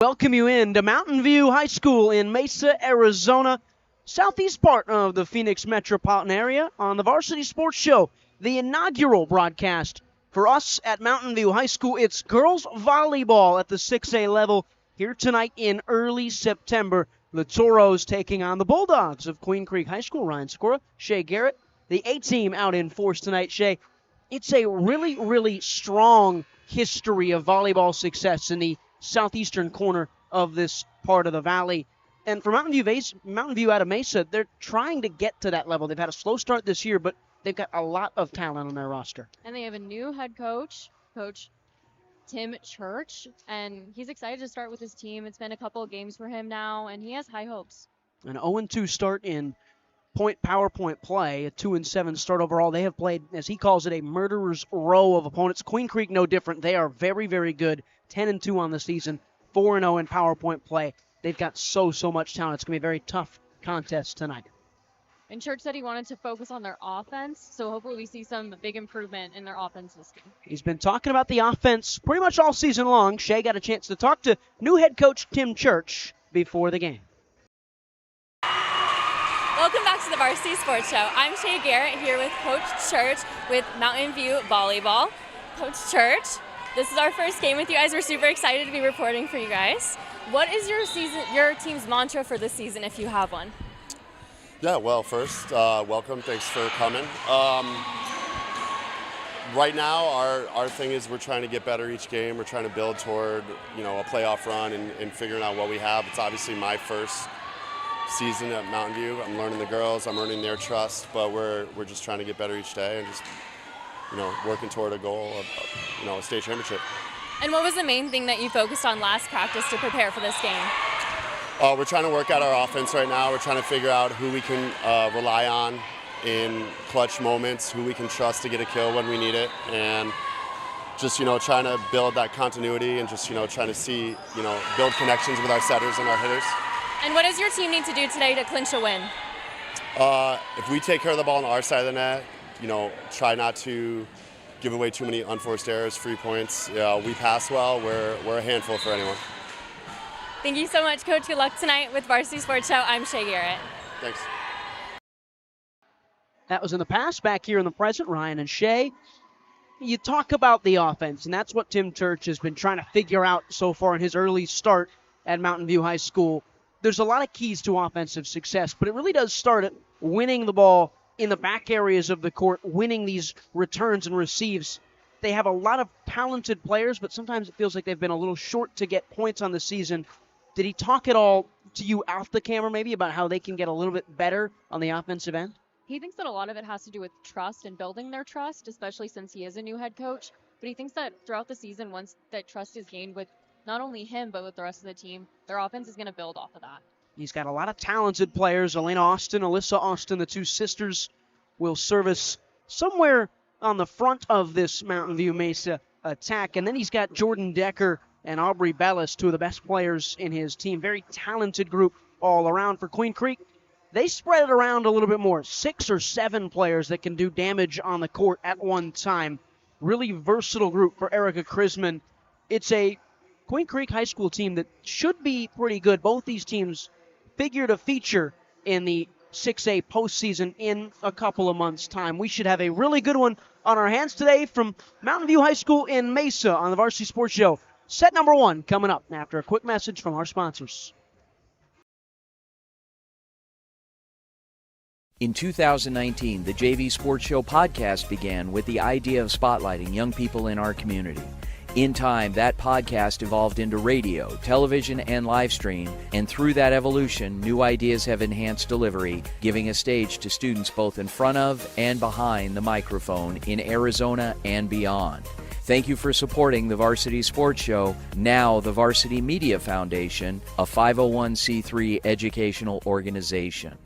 Welcome you in to Mountain View High School in Mesa, Arizona, southeast part of the Phoenix metropolitan area on the Varsity Sports Show, the inaugural broadcast for us at Mountain View High School. It's girls volleyball at the 6A level here tonight in early September. The Toros taking on the Bulldogs of Queen Creek High School. Ryan Sikora, Shea Garrett, the A-team out in force tonight. Shea, it's a really, really strong history of volleyball success in the southeastern corner of this part of the valley. And for Mountain View out of Mesa, they're trying to get to that level. They've had a slow start this year, but they've got a lot of talent on their roster. And they have a new head coach, Coach Tim Church, and he's excited to start with his team. It's been a couple of games for him now, and he has high hopes. An 0-2 start in PowerPoint play, a 2-7 start overall. They have played, as he calls it, a murderer's row of opponents. Queen Creek, no different. They are very, very good. 10-2 on the season, 4-0 in PowerPoint play. They've got so much talent. It's going to be a very tough contest tonight. And Church said he wanted to focus on their offense, so hopefully we see some big improvement in their offense this game. He's been talking about the offense pretty much all season long. Shea got a chance to talk to new head coach Tim Church before the game. Welcome back to the Varsity Sports Show. I'm Shea Garrett here with Coach Church with Mountain View Volleyball. Coach Church, this is our first game with you guys. We're super excited to be reporting for you guys. What is your team's mantra for this season, if you have one? Yeah, well, first, welcome. Thanks for coming. Right now, our thing is we're trying to get better each game. We're trying to build toward, a playoff run and figuring out what we have. It's obviously my first season at Mountain View. I'm learning the girls. I'm earning their trust, but we're just trying to get better each day and just, working toward a goal of, a state championship. And what was the main thing that you focused on last practice to prepare for this game? We're trying to work out our offense right now. We're trying to figure out who we can rely on in clutch moments, who we can trust to get a kill when we need it, and just, trying to build that continuity and just, trying to see, build connections with our setters and our hitters. And what does your team need to do today to clinch a win? If we take care of the ball on our side of the net, try not to give away too many unforced errors, free points. We pass well. We're a handful for anyone. Thank you so much, Coach. Good luck tonight with Varsity Sports Show. I'm Shea Garrett. Thanks. That was in the past. Back here in the present, Ryan and Shea. You talk about the offense, and that's what Tim Church has been trying to figure out so far in his early start at Mountain View High School. There's a lot of keys to offensive success, but it really does start at winning the ball in the back areas of the court, winning these returns and receives. They have a lot of talented players, but sometimes it feels like they've been a little short to get points on the season. Did he talk at all to you off the camera maybe about how they can get a little bit better on the offensive end? He thinks that a lot of it has to do with trust and building their trust, especially since he is a new head coach. But he thinks that throughout the season, once that trust is gained with not only him, but with the rest of the team, their offense is going to build off of that. He's got a lot of talented players. Elena Austin, Alyssa Austin, the two sisters, will service somewhere on the front of this Mountain View Mesa attack. And then he's got Jordan Decker and Aubrey Bellis, two of the best players in his team. Very talented group all around for Queen Creek. They spread it around a little bit more. 6 or 7 players that can do damage on the court at one time. Really versatile group for Erica Krisman. It's a Queen Creek High School team that should be pretty good. Both these teams figure to feature in the 6A postseason in a couple of months' time. We should have a really good one on our hands today from Mountain View High School in Mesa on the Varsity Sports Show. Set number 1 coming up after a quick message from our sponsors. In 2019, the JV Sports Show podcast began with the idea of spotlighting young people in our community. In time, that podcast evolved into radio, television, and live stream, and through that evolution, new ideas have enhanced delivery, giving a stage to students both in front of and behind the microphone in Arizona and beyond. Thank you for supporting the Varsity Sports Show, now the Varsity Media Foundation, a 501c3 educational organization.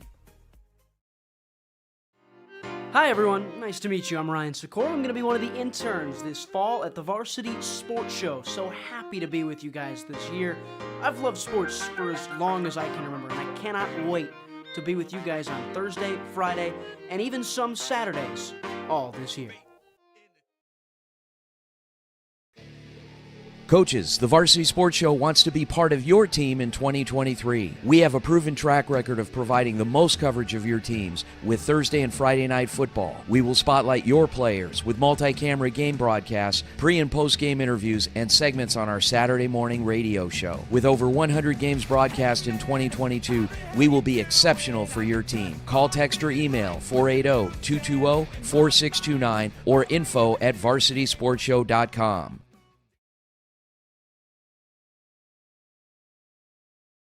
Hi everyone, nice to meet you. I'm Ryan Sikora. I'm going to be one of the interns this fall at the Varsity Sports Show. So happy to be with you guys this year. I've loved sports for as long as I can remember, and I cannot wait to be with you guys on Thursday, Friday, and even some Saturdays all this year. Coaches, the Varsity Sports Show wants to be part of your team in 2023. We have a proven track record of providing the most coverage of your teams with Thursday and Friday night football. We will spotlight your players with multi-camera game broadcasts, pre- and post-game interviews, and segments on our Saturday morning radio show. With over 100 games broadcast in 2022, we will be exceptional for your team. Call, text, or email 480-220-4629 or info@varsitysportshow.com.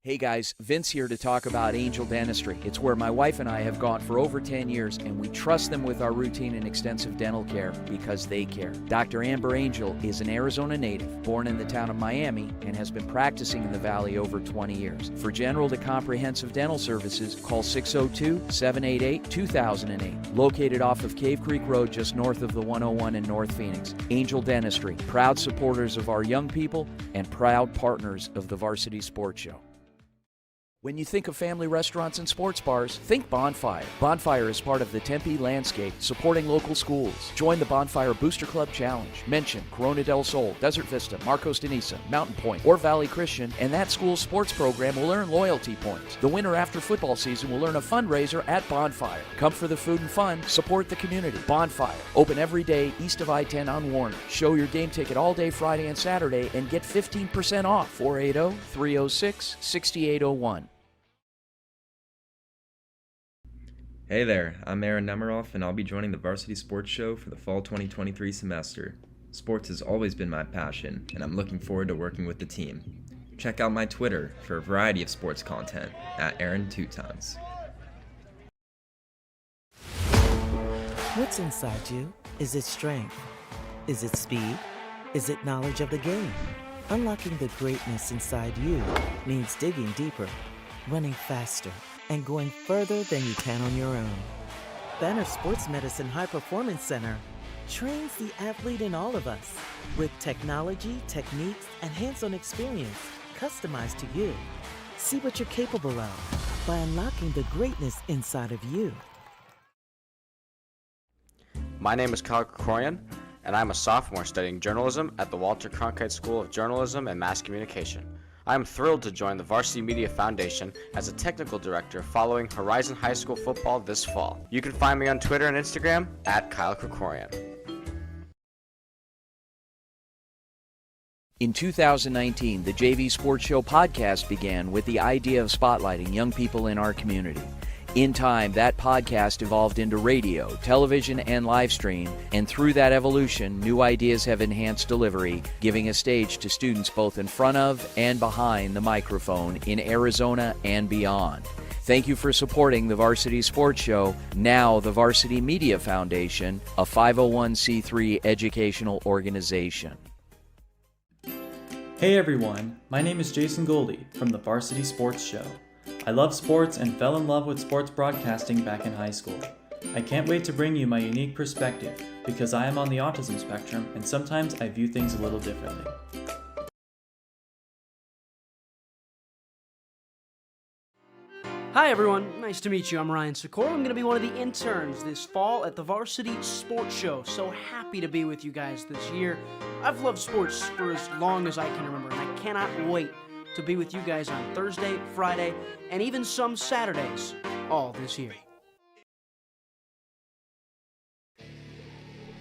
Hey guys, Vince here to talk about Angel Dentistry. It's where my wife and I have gone for over 10 years, and we trust them with our routine and extensive dental care because they care. Dr. Amber Angel is an Arizona native, born in the town of Miami, and has been practicing in the Valley over 20 years. For general to comprehensive dental services, call 602-788-2008. Located off of Cave Creek Road just north of the 101 in North Phoenix. Angel Dentistry, proud supporters of our young people and proud partners of the Varsity Sports Show. When you think of family restaurants and sports bars, think Bonfire. Bonfire is part of the Tempe landscape, supporting local schools. Join the Bonfire Booster Club Challenge. Mention Corona del Sol, Desert Vista, Marcos de Niza, Mountain Point, or Valley Christian, and that school's sports program will earn loyalty points. The winner after football season will earn a fundraiser at Bonfire. Come for the food and fun, support the community. Bonfire, open every day east of I-10 on Warner. Show your game ticket all day Friday and Saturday and get 15% off. 480-306-6801. Hey there, I'm Aaron Nemiroff, and I'll be joining the Varsity Sports Show for the fall 2023 semester. Sports has always been my passion, and I'm looking forward to working with the team. Check out my Twitter for a variety of sports content at Aaron2Times. What's inside you? Is it strength? Is it speed? Is it knowledge of the game? Unlocking the greatness inside you means digging deeper, running faster, and going further than you can on your own. Banner Sports Medicine High Performance Center trains the athlete in all of us with technology, techniques, and hands-on experience customized to you. See what you're capable of by unlocking the greatness inside of you. My name is Kyle Krikorian, and I'm a sophomore studying journalism at the Walter Cronkite School of Journalism and Mass Communication. I am thrilled to join the Varsity Media Foundation as a technical director following Horizon High School football this fall. You can find me on Twitter and Instagram at Kyle Krikorian. In 2019, the JV Sports Show podcast began with the idea of spotlighting young people in our community. In time, that podcast evolved into radio, television, and live stream, and through that evolution, new ideas have enhanced delivery, giving a stage to students both in front of and behind the microphone in Arizona and beyond. Thank you for supporting the Varsity Sports Show, now the Varsity Media Foundation, a 501c3 educational organization. Hey everyone, my name is Jason Goldie from the Varsity Sports Show. I love sports and fell in love with sports broadcasting back in high school. I can't wait to bring you my unique perspective because I am on the autism spectrum and sometimes I view things a little differently. Hi everyone, nice to meet you. I'm Ryan Sikora. I'm going to be one of the interns this fall at the Varsity Sports Show. So happy to be with you guys this year. I've loved sports for as long as I can remember, and I cannot wait to be with you guys on Thursday, Friday, and even some Saturdays all this year.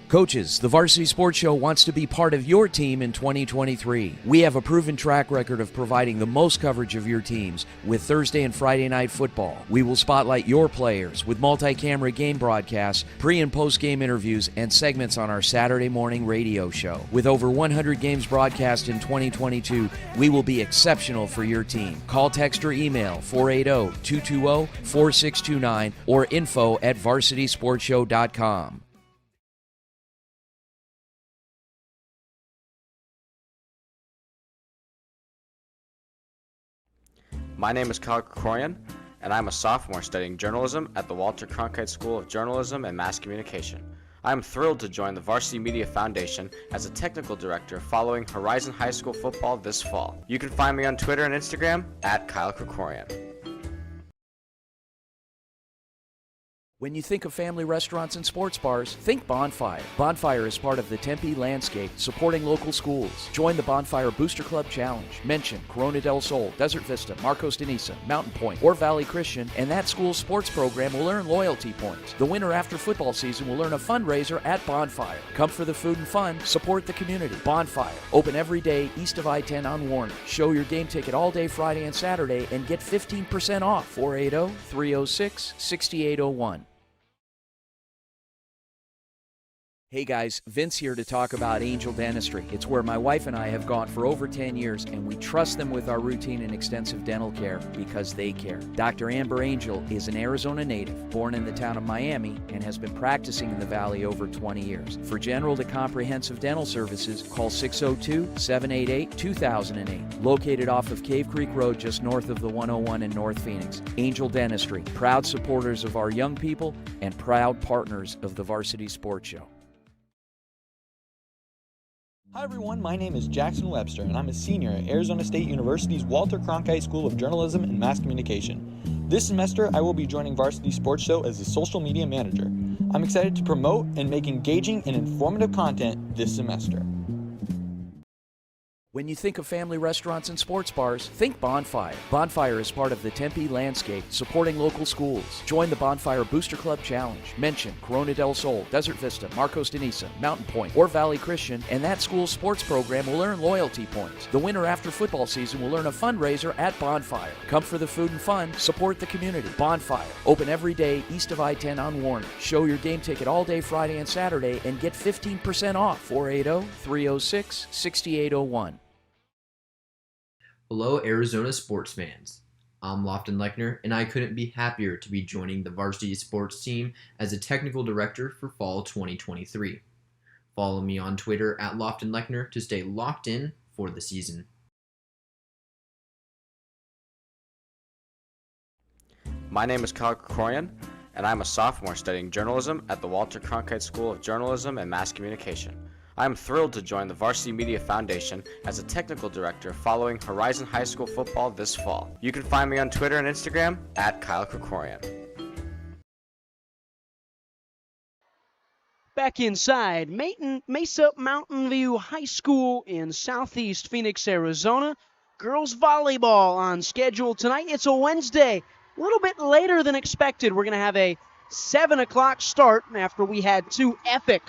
Coaches, the Varsity Sports Show wants to be part of your team in 2023. We have a proven track record of providing the most coverage of your teams with Thursday and Friday night football. We will spotlight your players with multi-camera game broadcasts, pre- and post-game interviews, and segments on our Saturday morning radio show. With over 100 games broadcast in 2022, we will be exceptional for your team. Call, text, or email 480-220-4629 or info@varsitysportshow.com. My name is Kyle Krikorian, and I'm a sophomore studying journalism at the Walter Cronkite School of Journalism and Mass Communication. I am thrilled to join the Varsity Media Foundation as a technical director following Horizon High School football this fall. You can find me on Twitter and Instagram at Kyle Krikorian. When you think of family restaurants and sports bars, think Bonfire. Bonfire is part of the Tempe landscape, supporting local schools. Join the Bonfire Booster Club Challenge. Mention Corona del Sol, Desert Vista, Marcos de Niza, Mountain Point, or Valley Christian, and that school's sports program will earn loyalty points. The winner after football season will earn a fundraiser at Bonfire. Come for the food and fun, support the community. Bonfire, open every day east of I-10 on Warner. Show your game ticket all day Friday and Saturday and get 15% off. 480-306-6801. Hey guys, Vince here to talk about Angel Dentistry. It's where my wife and I have gone for over 10 years, and we trust them with our routine and extensive dental care because they care. Dr. Amber Angel is an Arizona native, born in the town of Miami, and has been practicing in the Valley over 20 years. For general to comprehensive dental services, call 602-788-2008. Located off of Cave Creek Road just north of the 101 in North Phoenix. Angel Dentistry, proud supporters of our young people and proud partners of the Varsity Sports Show. Hi everyone, my name is Jackson Webster and I'm a senior at Arizona State University's Walter Cronkite School of Journalism and Mass Communication. This semester I will be joining Varsity Sports Show as a social media manager. I'm excited to promote and make engaging and informative content this semester. When you think of family restaurants and sports bars, think Bonfire. Bonfire is part of the Tempe landscape, supporting local schools. Join the Bonfire Booster Club Challenge. Mention Corona del Sol, Desert Vista, Marcos de Niza, Mountain Point, or Valley Christian, and that school's sports program will earn loyalty points. The winner after football season will earn a fundraiser at Bonfire. Come for the food and fun, support the community. Bonfire, open every day east of I-10 on Warner. Show your game ticket all day Friday and Saturday and get 15% off. 480-306-6801. Hello, Arizona sports fans. I'm Lofton Lechner, and I couldn't be happier to be joining the varsity sports team as a technical director for fall 2023. Follow me on Twitter at Lofton Lechner to stay locked in for the season. My name is Kyle Krikorian, and I'm a sophomore studying journalism at the Walter Cronkite School of Journalism and Mass Communication. I am thrilled to join the Varsity Media Foundation as a technical director following Horizon High School football this fall. You can find me on Twitter and Instagram at Kyle Krikorian. Back inside Mesa Mountain View High School in southeast Phoenix, Arizona. Girls volleyball on schedule tonight. It's a Wednesday, a little bit later than expected. We're going to have a 7 o'clock start after we had two epic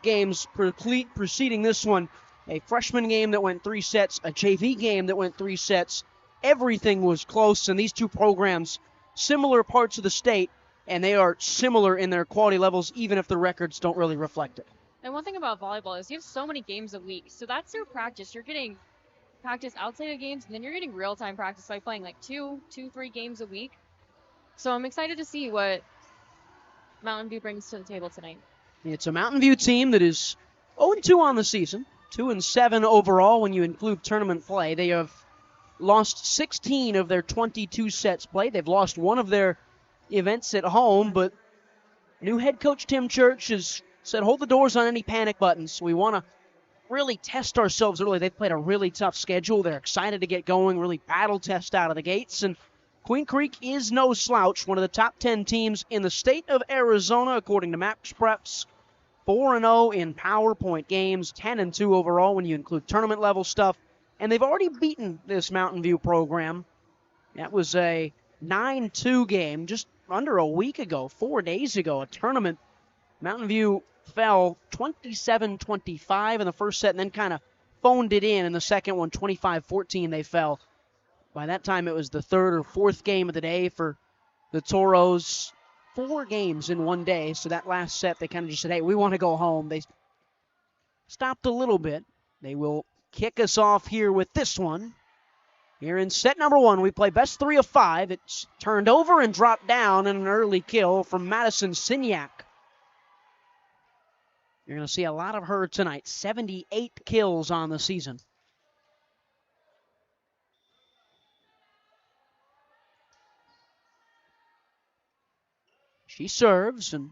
games preceding this one. A freshman game that went 3 sets, a JV game that went 3 sets. Everything was close, and these two programs, similar parts of the state, and they are similar in their quality levels, even if the records don't really reflect it. And one thing about volleyball is you have so many games a week, so that's your practice. You're getting practice outside of games, and then you're getting real-time practice by playing like 3 games a week. So I'm excited to see what Mountain View brings to the table tonight. It's a Mountain View team that is 0-2 on the season, 2-7 overall when you include tournament play. They have lost 16 of their 22 sets played. They've lost one of their events at home, but new head coach Tim Church has said, hold the doors on any panic buttons. We want to really test ourselves early. They've played a really tough schedule. They're excited to get going, really battle test out of the gates, and Queen Creek is no slouch, one of the top 10 teams in the state of Arizona, according to MaxPreps. 4-0 in PowerPoint games, 10-2 overall when you include tournament-level stuff. And they've already beaten this Mountain View program. That was a 9-2 game just under a week ago, 4 days ago, a tournament. Mountain View fell 27-25 in the first set and then kind of phoned it in the second one, 25-14 they fell. By that time, it was the third or fourth game of the day for the Toros. 4 games in one day, so that last set, they kind of just said, hey, we want to go home. They stopped a little bit. They will kick us off here with this one. Here in set number 1, we play best 3 of 5. It's turned over and dropped down in an early kill from Madison Signac. You're going to see a lot of her tonight. 78 kills on the season. She serves, and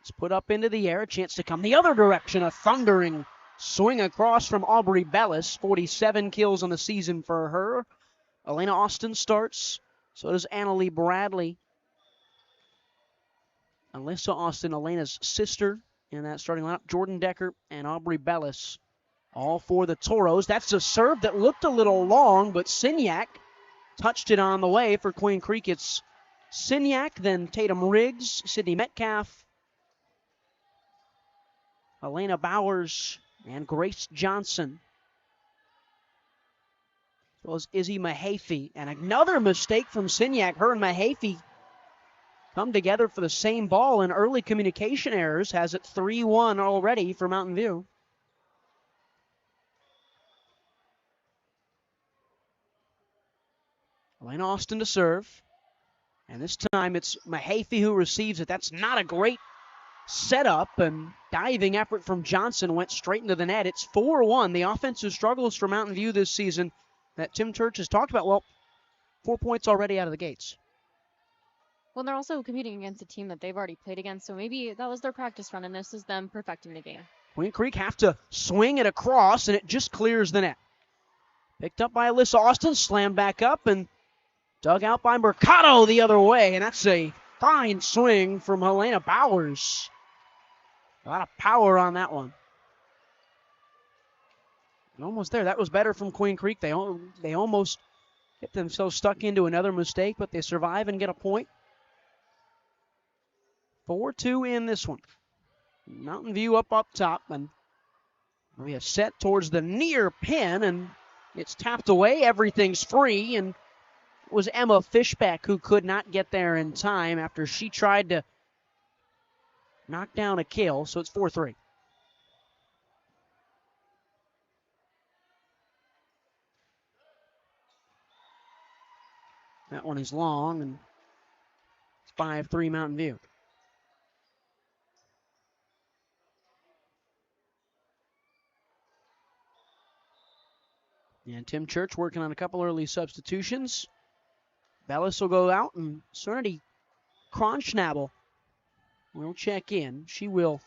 it's put up into the air. A chance to come the other direction. A thundering swing across from Aubrey Bellis. 47 kills on the season for her. Elena Austin starts. So does Annalie Bradley. Alyssa Austin, Elena's sister, in that starting lineup. Jordan Decker and Aubrey Bellis, all for the Toros. That's a serve that looked a little long, but Signac touched it on the way for Queen Creek. It's Signac, then Tatum Riggs, Sydney Metcalf, Elena Bowers, and Grace Johnson, as well as Izzy Mahaffey. And another mistake from Signac. Her and Mahaffey come together for the same ball, and early communication errors has it 3-1 already for Mountain View. Elena Austin to serve. And this time it's Mahaffey who receives it. That's not a great setup, and diving effort from Johnson went straight into the net. It's 4-1. The offensive struggles for Mountain View this season that Tim Church has talked about. Well, 4 points already out of the gates. Well, they're also competing against a team that they've already played against, so maybe that was their practice run, and this is them perfecting the game. Queen Creek have to swing it across, and it just clears the net. Picked up by Alyssa Austin, slammed back up, and dug out by Mercado the other way, and that's a fine swing from Helena Bowers. A lot of power on that one. And almost there. That was better from Queen Creek. They almost get themselves stuck into another mistake, but they survive and get a point. 4-2 in this one. Mountain View up top, and we have set towards the near pin, and it's tapped away. Everything's free, and it was Emma Fishback who could not get there in time after she tried to knock down a kill, so it's 4-3. That one is long, and it's 5-3 Mountain View. And Tim Church working on a couple early substitutions. Bellis will go out, and Serenity Kronschnabel will check in. She will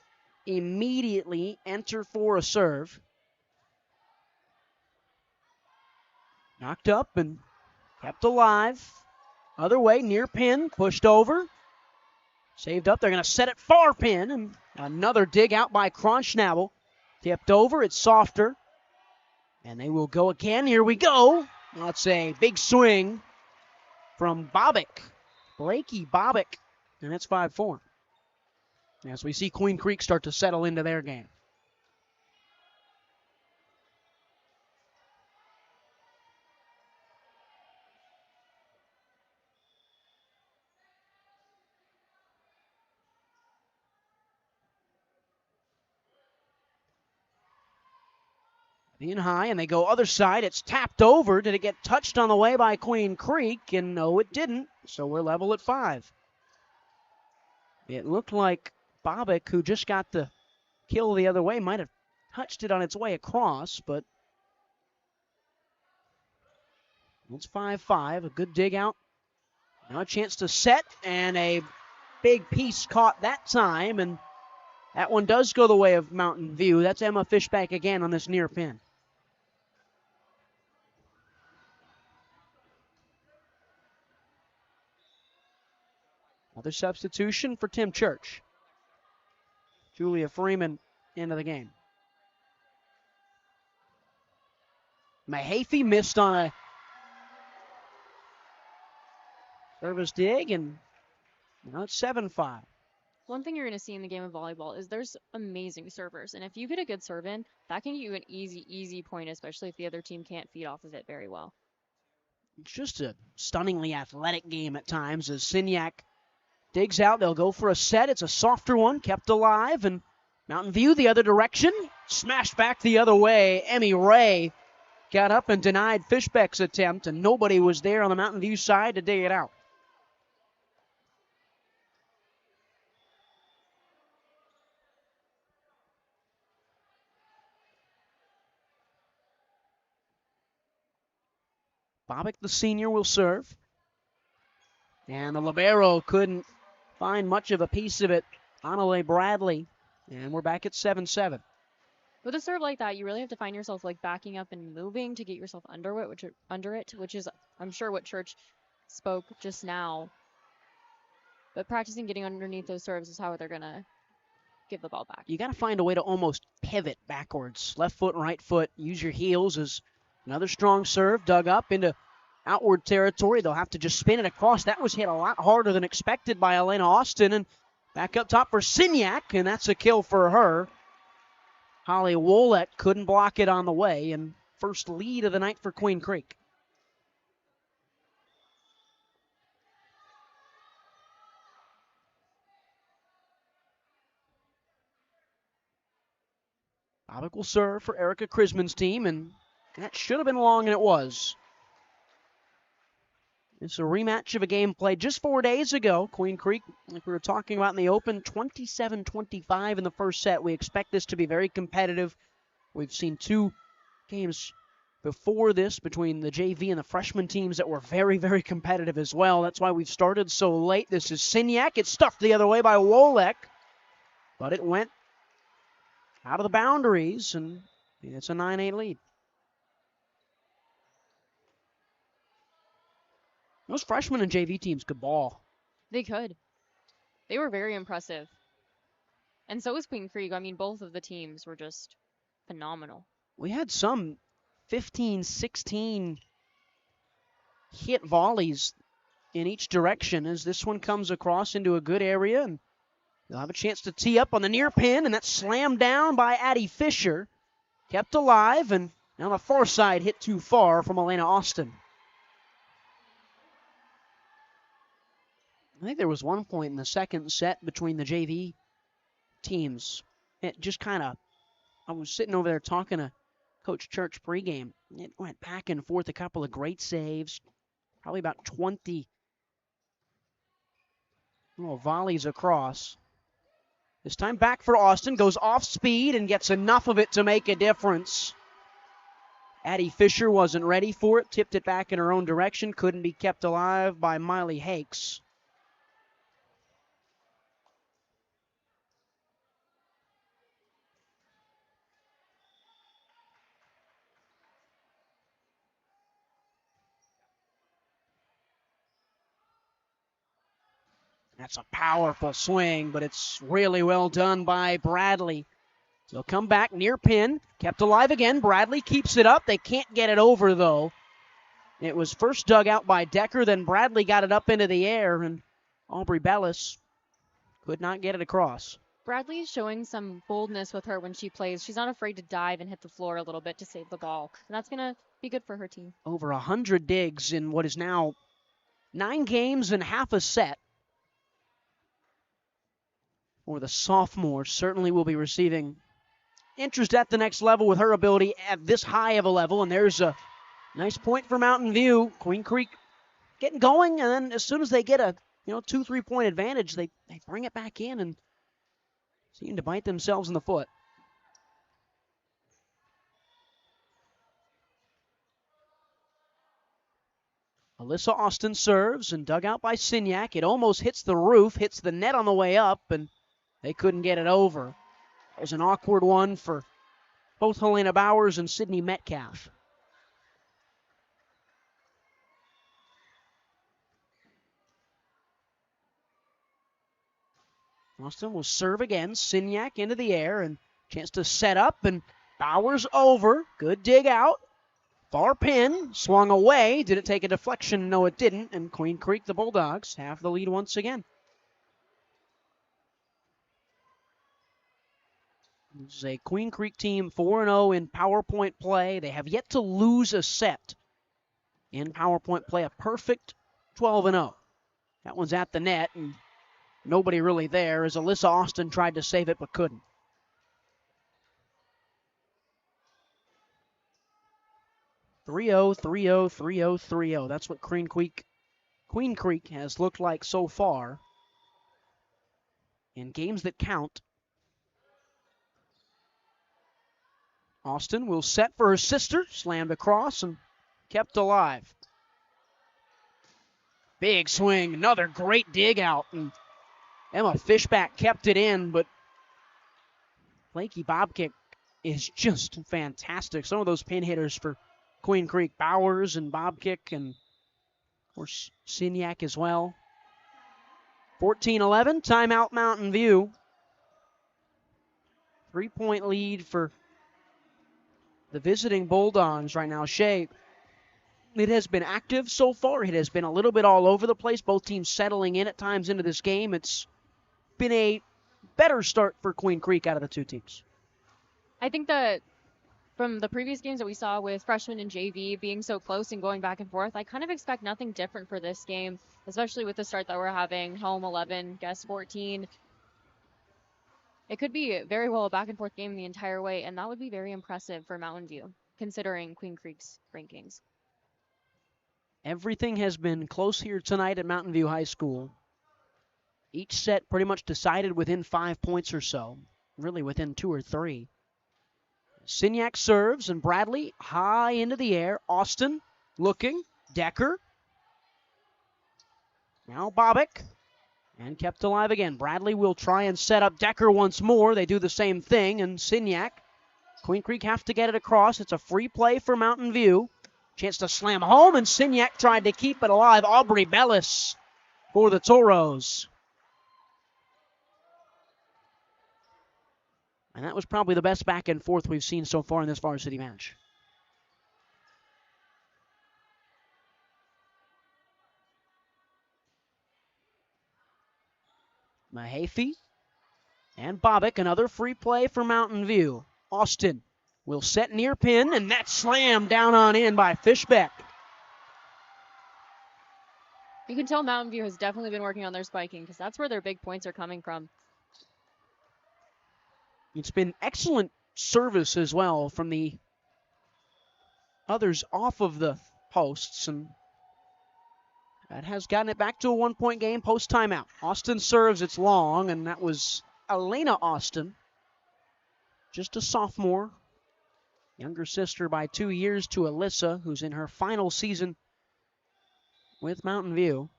immediately enter for a serve. Knocked up and kept alive. Other way, near pin, pushed over. Saved up. They're going to set it far pin, and another dig out by Kronschnabel. Tipped over. It's softer. And they will go again. Here we go. That's a big swing from Bobick. Blakey Bobick. And it's 5-4. As we see Queen Creek start to settle into their game. In high, and they go other side. It's tapped over. Did it get touched on the way by Queen Creek? And no, it didn't. So we're level at 5. It looked like Bobick, who just got the kill the other way, might have touched it on its way across, but it's 5-5. A good dig out. Now a chance to set, and a big piece caught that time, and that one does go the way of Mountain View. That's Emma Fishback again on this near pin. Another substitution for Tim Church. Julia Freeman into the game. Mahaffey missed on a service dig, and now it's 7-5. One thing you're going to see in the game of volleyball is there's amazing servers, and if you get a good serve in, that can get you an easy point, especially if the other team can't feed off of it very well. It's just a stunningly athletic game at times as Signac digs out. They'll go for a set. It's a softer one, kept alive, and Mountain View the other direction. Smashed back the other way. Emmy Ray got up and denied Fishbeck's attempt, and nobody was there on the Mountain View side to dig it out. Bobick, the senior, will serve. And the libero couldn't find much of a piece of it. Annalay Bradley. And we're back at 7-7. With a serve like that, you really have to find yourself like backing up and moving to get yourself under it, which is, I'm sure, what Church spoke just now. But practicing getting underneath those serves is how they're going to give the ball back. You got to find a way to almost pivot backwards. Left foot, right foot. Use your heels as another strong serve dug up into outward territory. They'll have to just spin it across. That was hit a lot harder than expected by Elena Austin. And back up top for Signac, and that's a kill for her. Holly Wolek couldn't block it on the way, and first lead of the night for Queen Creek. Bobick will serve for Erica Krisman's team, and that should have been long, and it was. It's a rematch of a game played just 4 days ago. Queen Creek, like we were talking about in the open, 27-25 in the first set. We expect this to be very competitive. We've seen 2 games before this between the JV and the freshman teams that were very, very competitive as well. That's why we've started so late. This is Signac. It's stuffed the other way by Wolek, but it went out of the boundaries, and it's a 9-8 lead. Those freshmen and JV teams could ball. They could. They were very impressive. And so was Queen Creek. I mean, both of the teams were just phenomenal. We had some 15, 16 hit volleys in each direction as this one comes across into a good area, and they'll have a chance to tee up on the near pin, and that's slammed down by Addie Fisher. Kept alive, and on the far side hit too far from Elena Austin. I think there was one point in the second set between the JV teams. It just kind of, I was sitting over there talking to Coach Church pregame. It went back and forth, a couple of great saves, probably about 20 little volleys across. This time back for Austin, goes off speed and gets enough of it to make a difference. Addie Fisher wasn't ready for it, tipped it back in her own direction, couldn't be kept alive by Miley Hakes. That's a powerful swing, but it's really well done by Bradley. They'll come back near pin, kept alive again. Bradley keeps it up. They can't get it over, though. It was first dug out by Decker, then Bradley got it up into the air, and Aubrey Bellis could not get it across. Bradley is showing some boldness with her when she plays. She's not afraid to dive and hit the floor a little bit to save the ball, and that's going to be good for her team. Over 100 digs in what is now 9 games and half a set. Or the sophomore certainly will be receiving interest at the next level with her ability at this high of a level. And there's a nice point for Mountain View. Queen Creek getting going, and then as soon as they get a 2-3 point advantage, they bring it back in and seem to bite themselves in the foot. Alyssa Austin serves and dug out by Signac. It almost hits the roof, hits the net on the way up, and they couldn't get it over. It was an awkward one for both Helena Bowers and Sydney Metcalf. Austin will serve again. Signac into the air and chance to set up, and Bowers over. Good dig out. Far pin, swung away. Did it take a deflection? No, it didn't. And Queen Creek, the Bulldogs, have the lead once again. This is a Queen Creek team 4-0 in PowerPoint play. They have yet to lose a set in PowerPoint play. A perfect 12-0. That one's at the net, and nobody really there as Alyssa Austin tried to save it but couldn't. (3-0, 3-0, 3-0, 3-0). That's what Queen Creek has looked like so far in games that count. Austin will set for her sister, slammed across and kept alive. Big swing, another great dig out, and Emma Fishback kept it in, but Lakey Bobkick is just fantastic. Some of those pin hitters for Queen Creek, Bowers and Bobkick, and of course Signac as well. 14-11, timeout Mountain View. 3-point lead for the visiting Bulldogs right now. Shea, it has been active so far. It has been a little bit all over the place. Both teams settling in at times into this game. It's been a better start for Queen Creek out of the two teams. I think that from the previous games that we saw with freshmen and JV being so close and going back and forth, I kind of expect nothing different for this game, especially with the start that we're having. Home 11, guest 14. It could be very well a back and forth game the entire way, and that would be very impressive for Mountain View, considering Queen Creek's rankings. Everything has been close here tonight at Mountain View High School. Each set pretty much decided within 5 points or so, really within 2 or 3. Signac serves, and Bradley high into the air. Austin looking. Decker. Now Bobick. And kept alive again. Bradley will try and set up Decker once more. They do the same thing, and Signac. Queen Creek have to get it across. It's a free play for Mountain View. Chance to slam home, and Signac tried to keep it alive. Aubrey Bellis for the Toros. And that was probably the best back and forth we've seen so far in this varsity match. Mahaffey and Bobick, another free play for Mountain View. Austin will set near pin, and that slam down on in by Fishbeck. You can tell Mountain View has definitely been working on their spiking because that's where their big points are coming from. It's been excellent service as well from the others off of the posts, and that has gotten it back to a 1-point game post timeout. Austin serves, it's long, and that was Elena Austin, just a sophomore, younger sister by 2 years to Alyssa, who's in her final season with Mountain View.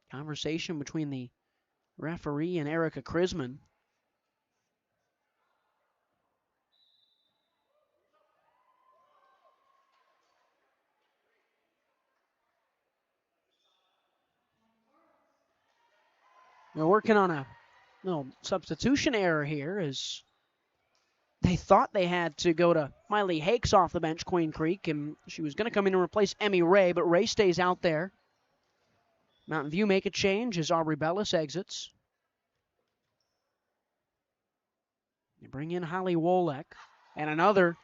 Conversation between the referee and Erica Krisman. They're working on a little substitution error here as they thought they had to go to Miley Hakes off the bench, Queen Creek, and she was going to come in and replace Emmy Ray, but Ray stays out there. Mountain View make a change as Aubrey Bellis exits. They bring in Holly Wolek, and another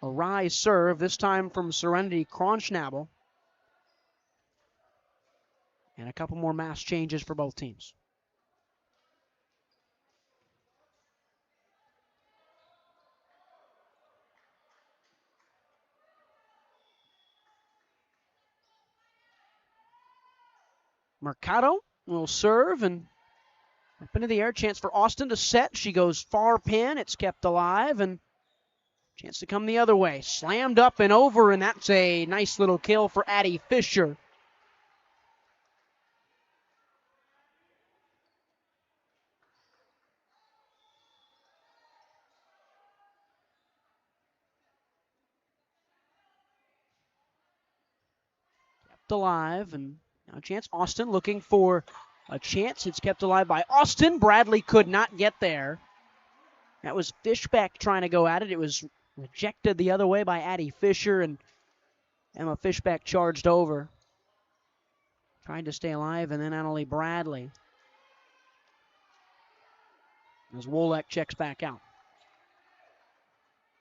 a rise serve, this time from Serenity Kronschnabel. And a couple more mass changes for both teams. Mercado will serve and up into the air. Chance for Austin to set. She goes far pin. It's kept alive and chance to come the other way. Slammed up and over, and that's a nice little kill for Addie Fisher. Kept alive, and now chance. Austin looking for a chance. It's kept alive by Austin. Bradley could not get there. That was Fishbeck trying to go at it. It was rejected the other way by Addie Fisher, and Emma Fishbeck charged over. Trying to stay alive, and then Annalie Bradley. As Wolek checks back out.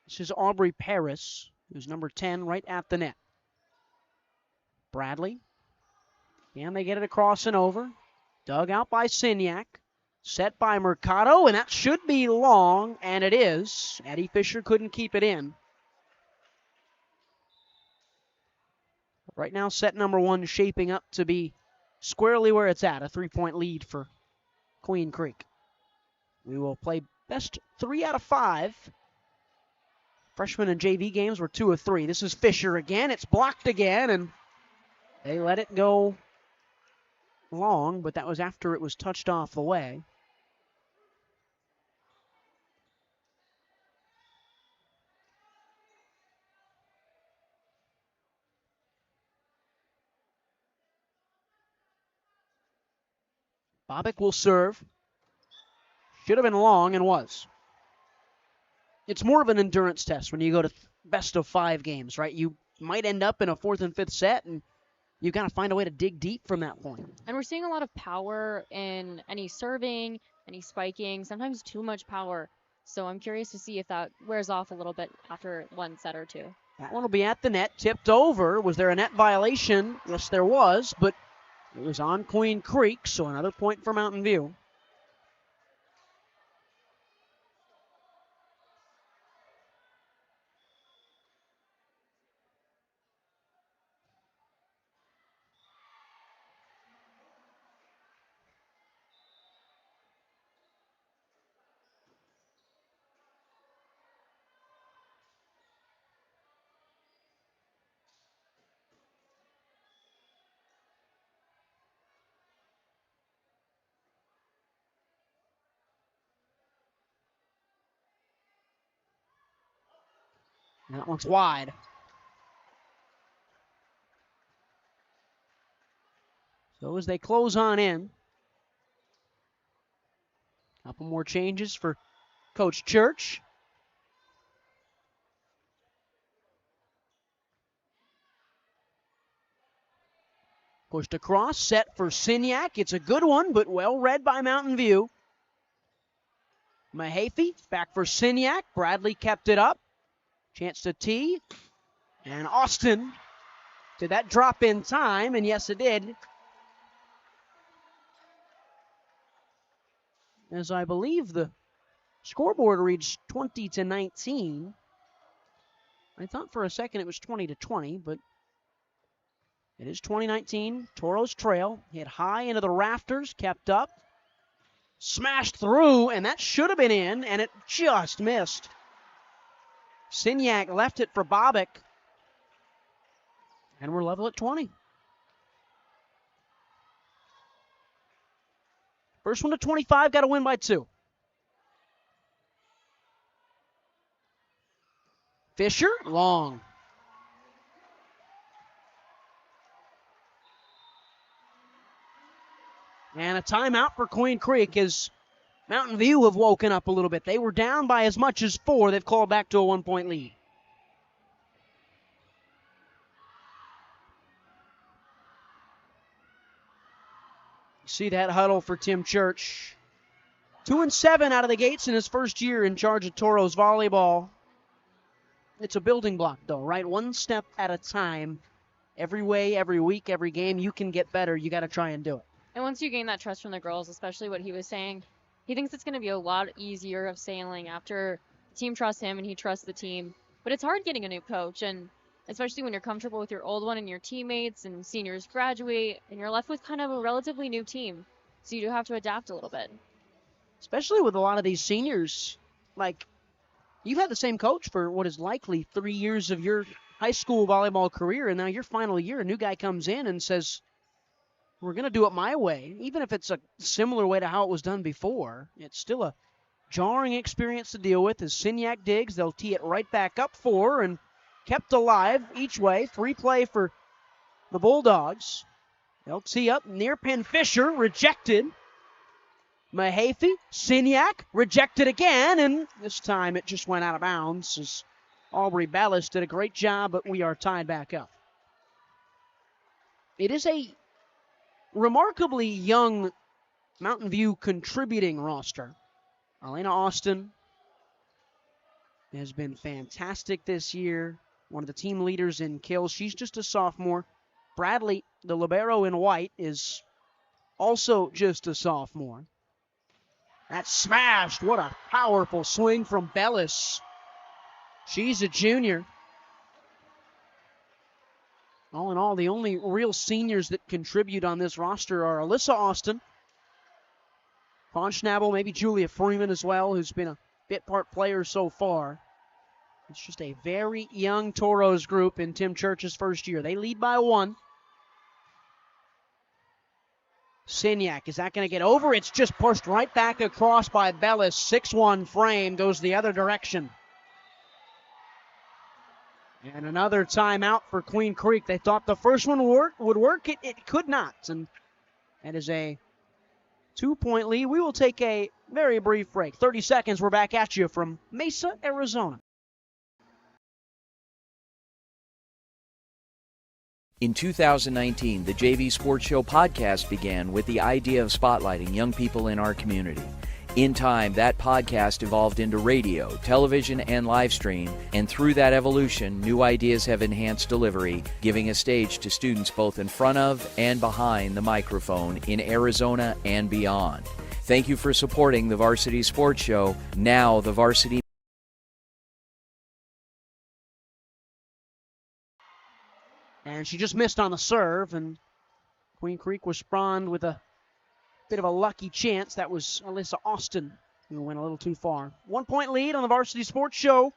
This is Aubrey Paris, who's number 10, right at the net. Bradley. And they get it across and over. Dug out by Signac. Set by Mercado, and that should be long, and it is. Addie Fisher couldn't keep it in. Right now, set number 1 shaping up to be squarely where it's at, a 3-point lead for Queen Creek. We will play best 3 out of 5. Freshman and JV games were 2 of 3. This is Fisher again. It's blocked again, and they let it go long, but that was after it was touched off the way. Bobick will serve. Should have been long and was. It's more of an endurance test when you go to best of 5 games, right? You might end up in a 4th and 5th set, and you've got to find a way to dig deep from that point. And we're seeing a lot of power in any serving, any spiking, sometimes too much power. So I'm curious to see if that wears off a little bit after one set or two. That one will be at the net, tipped over. Was there a net violation? Yes, there was, but it was on Queen Creek, so another point for Mountain View. That one's wide. So as they close on in, a couple more changes for Coach Church. Pushed across, set for Signac. It's a good one, but well read by Mountain View. Mahaffey back for Signac. Bradley kept it up. Chance to tee. And Austin, did that drop in time? And yes, it did. As I believe the scoreboard reads 20-19. I thought for a second it was 20-20, but it is 2019. Toros trail. Hit high into the rafters, kept up. Smashed through, and that should have been in, and it just missed. Signac left it for Bobick. And we're level at 20. First one to 25, got to win by 2. Fisher, long. And a timeout for Queen Creek as Mountain View have woken up a little bit. They were down by as much as 4. They've called back to a 1-point lead. You see that huddle for Tim Church. 2-7 out of the gates in his first year in charge of Toros volleyball. It's a building block, though, right? One step at a time. Every way, every week, every game, you can get better. You got to try and do it. And once you gain that trust from the girls, especially what he was saying, he thinks it's going to be a lot easier of sailing after the team trusts him and he trusts the team. But it's hard getting a new coach, and especially when you're comfortable with your old one and your teammates and seniors graduate, and you're left with kind of a relatively new team. So you do have to adapt a little bit. Especially with a lot of these seniors. Like, you've had the same coach for what is likely 3 years of your high school volleyball career, and now your final year, a new guy comes in and says, we're going to do it my way. Even if it's a similar way to how it was done before, it's still a jarring experience to deal with. As Signac digs, they'll tee it right back up for, and kept alive each way. Free play for the Bulldogs. They'll tee up near pin. Fisher, rejected. Mahaffey, Signac, rejected again, and this time it just went out of bounds as Aubrey Ballas did a great job, but we are tied back up. It is a remarkably young Mountain View contributing roster. Elena Austin has been fantastic this year. One of the team leaders in kills. She's just a sophomore. Bradley, the libero in white, is also just a sophomore. That's smashed. What a powerful swing from Bellis. She's a junior. All in all, the only real seniors that contribute on this roster are Alyssa Austin, Von Schnabel, maybe Julia Freeman as well, who's been a bit part player so far. It's just a very young Toros group in Tim Church's first year. They lead by 1. Signac, is that going to get over? It's just pushed right back across by Bellis. 6-1 frame goes the other direction. And another timeout for Queen Creek. They thought the first one would work. It could not. And that is a 2-point lead. We will take a very brief break. 30 seconds, we're back at you from Mesa, Arizona. In 2019, the JV Sports Show podcast began with the idea of spotlighting young people in our community. In time, that podcast evolved into radio, television, and live stream, and through that evolution, new ideas have enhanced delivery, giving a stage to students both in front of and behind the microphone in Arizona and beyond. Thank you for supporting the Varsity Sports Show, now the Varsity. And she just missed on the serve, and Queen Creek was spawned with a bit of a lucky chance. That was Alyssa Austin, who went a little too far. 1-point lead on the Varsity Sports Show.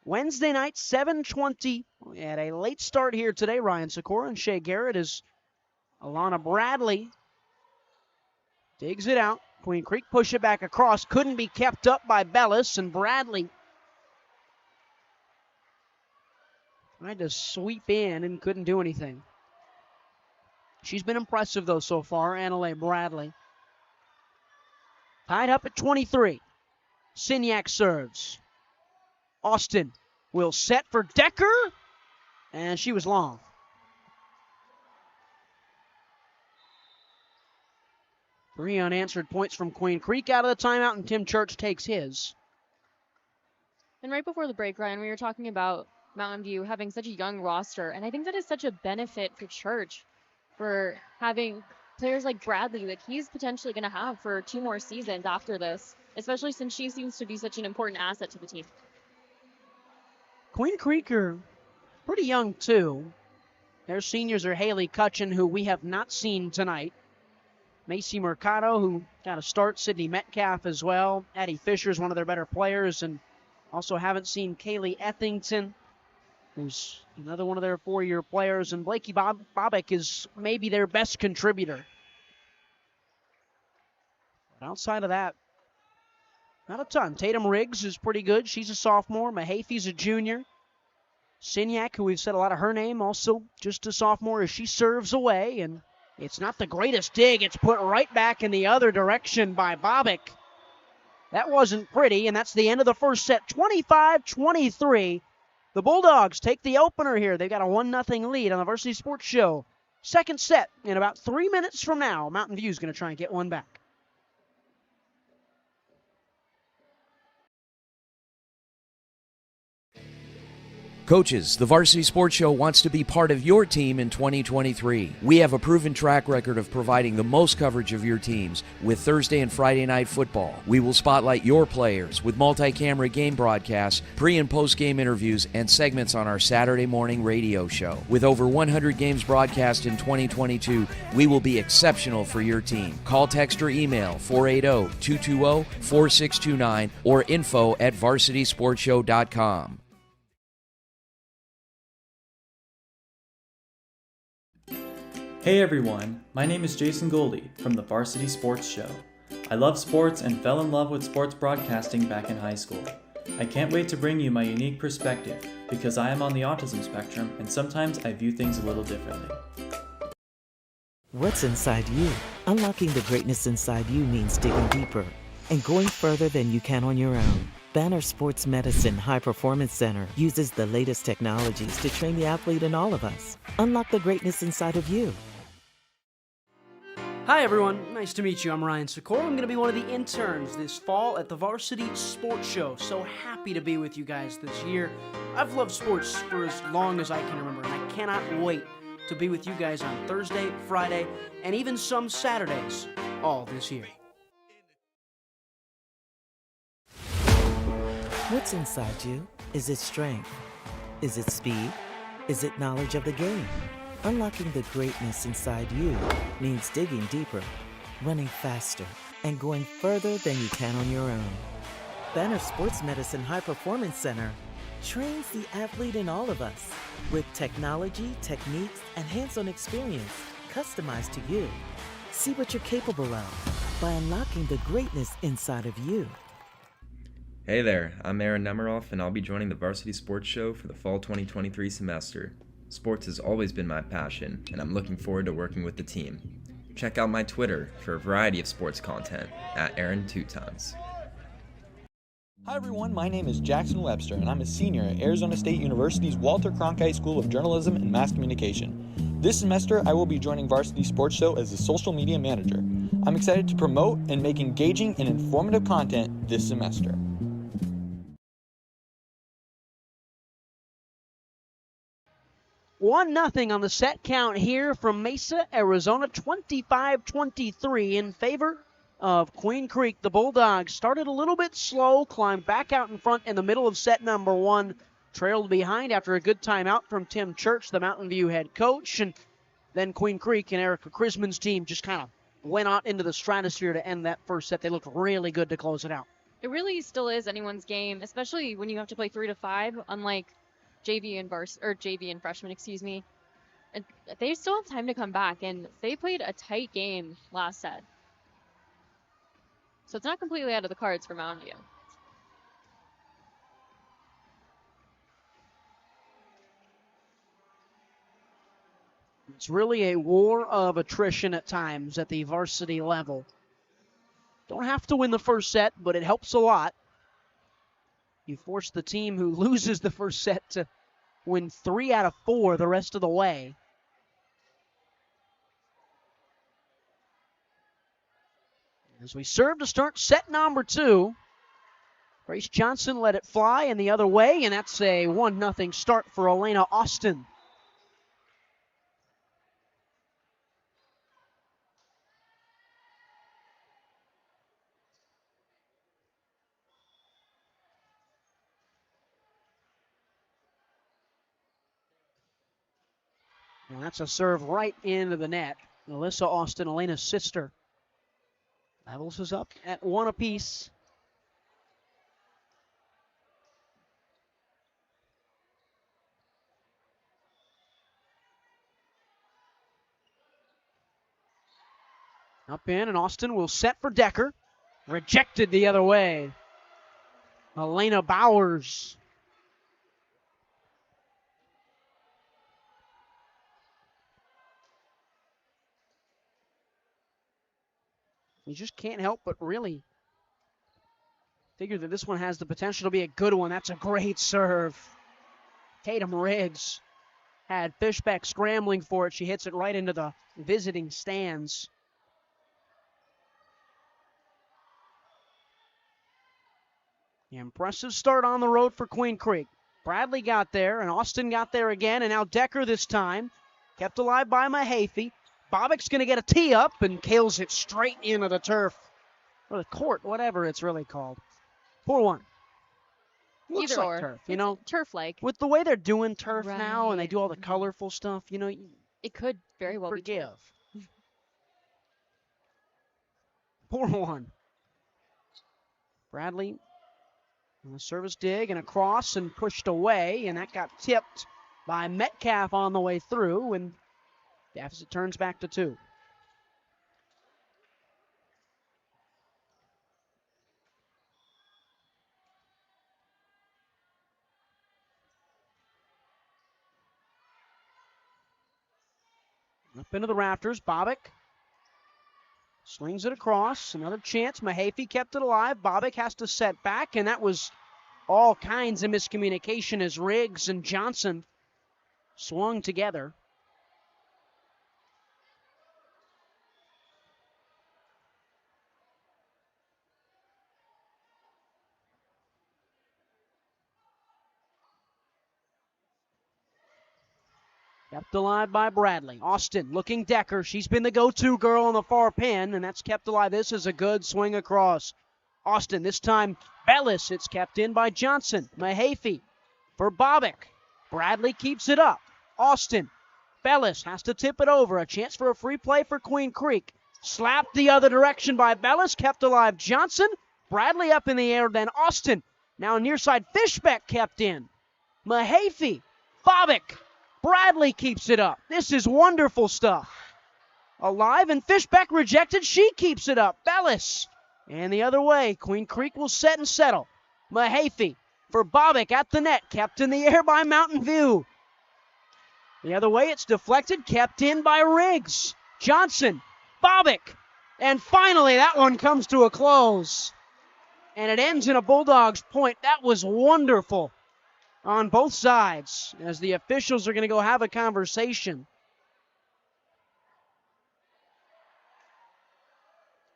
Wednesday night, 7:20. We had a late start here today. Ryan Sikora and Shea Garrett as Alana Bradley digs it out. Queen Creek push it back across. Couldn't be kept up by Bellis, and Bradley tried to sweep in and couldn't do anything. She's been impressive, though, so far, Annalay Bradley. Tied up at 23. Signac serves. Austin will set for Decker, and she was long. Three unanswered points from Queen Creek out of the timeout, and Tim Church takes his. And right before the break, Ryan, we were talking about Mountain View having such a young roster, and I think that is such a benefit for Church for having players like Bradley that he's potentially going to have for 2 more seasons after this, especially since she seems to be such an important asset to the team. Queen Creek are pretty young, too. Their seniors are Haley Cutchin, who we have not seen tonight. Macy Mercado, who got a start. Sydney Metcalf as well. Addie Fisher is one of their better players. And also haven't seen Kaylee Ethington, who's another one of their 4-year players. And Blakey Bobek is maybe their best contributor. But outside of that, not a ton. Tatum Riggs is pretty good. She's a sophomore. Mahafey's a junior. Signac, who we've said a lot of her name, also just a sophomore as she serves away. And it's not the greatest dig. It's put right back in the other direction by Bobek. That wasn't pretty, and that's the end of the first set. 25-23. The Bulldogs take the opener here. They've got a 1-0 lead on the Varsity Sports Show. Second set in about 3 minutes from now. Mountain View's going to try and get one back. Coaches, the Varsity Sports Show wants to be part of your team in 2023. We have a proven track record of providing the most coverage of your teams with Thursday and Friday night football. We will spotlight your players with multi-camera game broadcasts, pre- and post-game interviews, and segments on our Saturday morning radio show. With over 100 games broadcast in 2022, we will be exceptional for your team. Call, text, or email 480-220-4629 or info@varsitysportshow.com. Hey everyone, my name is Jason Goldie from the Varsity Sports Show. I love sports and fell in love with sports broadcasting back in high school. I can't wait to bring you my unique perspective because I am on the autism spectrum and sometimes I view things a little differently. What's inside you? Unlocking the greatness inside you means digging deeper and going further than you can on your own. Banner Sports Medicine High Performance Center uses the latest technologies to train the athlete in all of us. Unlock the greatness inside of you. Hi everyone, nice to meet you. I'm Ryan Sikora. I'm going to be one of the interns this fall at the Varsity Sports Show. So happy to be with you guys this year. I've loved sports for as long as I can remember, and I cannot wait to be with you guys on Thursday, Friday, and even some Saturdays all this year. What's inside you? Is it strength? Is it speed? Is it knowledge of the game? Unlocking the greatness inside you means digging deeper, running faster, and going further than you can on your own. Banner Sports Medicine High Performance Center trains the athlete in all of us with technology, techniques, and hands-on experience customized to you. See what you're capable of by unlocking the greatness inside of you. Hey there, I'm Aaron Nemiroff, and I'll be joining the Varsity Sports Show for the fall 2023 semester. Sports has always been my passion, and I'm looking forward to working with the team. Check out my Twitter for a variety of sports content at Aaron2Times. Hi everyone, my name is Jackson Webster and I'm a senior at Arizona State University's Walter Cronkite School of Journalism and Mass Communication. This semester I will be joining Varsity Sports Show as the social media manager. I'm excited to promote and make engaging and informative content this semester. 1-0 on the set count here from Mesa, Arizona, 25-23 in favor of Queen Creek. The Bulldogs started a little bit slow, climbed back out in front in the middle of set number 1, trailed behind after a good timeout from Tim Church, the Mountain View head coach, and then Queen Creek and Erica Chrisman's team just kind of went out into the stratosphere to end that first set. They looked really good to close it out. It really still is anyone's game, especially when you have to play 3 to 5, unlike JV and freshmen, excuse me. And they still have time to come back, and they played a tight game last set. So it's not completely out of the cards for Mountain View. It's really a war of attrition at times at the varsity level. Don't have to win the first set, but it helps a lot. You force the team who loses the first set to win 3 out of 4 the rest of the way. As we serve to start set number 2, Grace Johnson let it fly in the other way, and that's a 1-0 start for Elena Austin. And that's a serve right into the net. Alyssa Austin, Elena's sister. Levels is up at 1 apiece. Up in, and Austin will set for Decker. Rejected the other way. Elena Bowers. You just can't help but really figure that this one has the potential to be a good one. That's a great serve. Tatum Riggs had Fishbeck scrambling for it. She hits it right into the visiting stands. Impressive start on the road for Queen Creek. Bradley got there, and Austin got there again, and now Decker this time. Kept alive by Mahaffey. Bobbick's going to get a tee up and kills it straight into the turf. Or the court, whatever it's really called. 4-1. Looks Either like or. turf, you know. Turf-like. With the way they're doing turf now, and they Right. do all the colorful stuff, you know, It could very well be forgive. turf. 4-1. Bradley on the service dig and across and pushed away, and that got tipped by Metcalf on the way through, and deficit turns back to 2. Up into the rafters, Bobbick slings it across. Another chance. Mahaffey kept it alive. Bobbick has to set back, and that was all kinds of miscommunication as Riggs and Johnson swung together. Kept alive by Bradley. Austin looking Decker. She's been the go-to girl on the far pin, and that's kept alive. This is a good swing across. Austin, this time Bellis. It's kept in by Johnson. Mahaffey for Bobbick. Bradley keeps it up. Austin. Bellis has to tip it over. A chance for a free play for Queen Creek. Slapped the other direction by Bellis. Kept alive Johnson. Bradley up in the air, then Austin. Now near side Fishbeck kept in. Mahaffey. Bobbick. Bradley keeps it up. This is wonderful stuff. Alive, and Fishbeck rejected. She keeps it up. Bellis. And the other way. Queen Creek will set and settle. Mahaffey for Bobbick at the net. Kept in the air by Mountain View. The other way, it's deflected. Kept in by Riggs. Johnson. Bobick. And finally, that one comes to a close. And it ends in a Bulldogs point. That was wonderful on both sides as the officials are going to go have a conversation.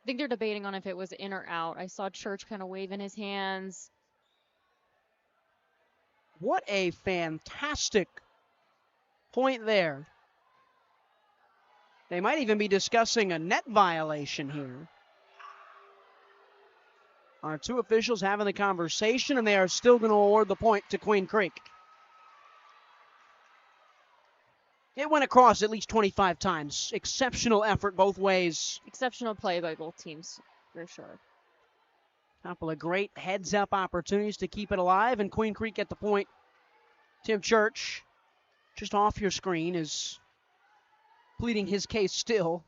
I think they're debating on if it was in or out. I saw Church kind of waving his hands. What a fantastic point there. They might even be discussing a net violation here. Our two officials having the conversation, and they are still going to award the point to Queen Creek. It went across at least 25 times. Exceptional effort both ways. Exceptional play by both teams, for sure. Couple of great heads-up opportunities to keep it alive, and Queen Creek at the point. Tim Church, just off your screen, is pleading his case still.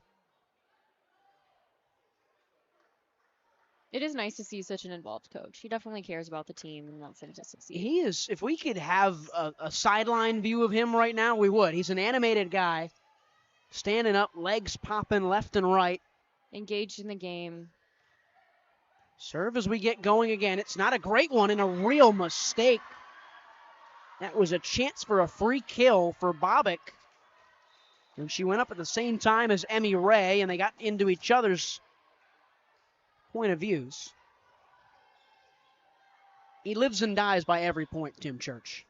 It is nice to see such an involved coach. He definitely cares about the team and wants them to succeed. He is. If we could have a sideline view of him right now, we would. He's an animated guy, standing up, legs popping left and right. Engaged in the game. Serve as we get going again. It's not a great one and a real mistake. That was a chance for a free kill for Bobick. And she went up at the same time as Emmy Ray, and they got into each other's point of views. He lives and dies by every point, Tim Church.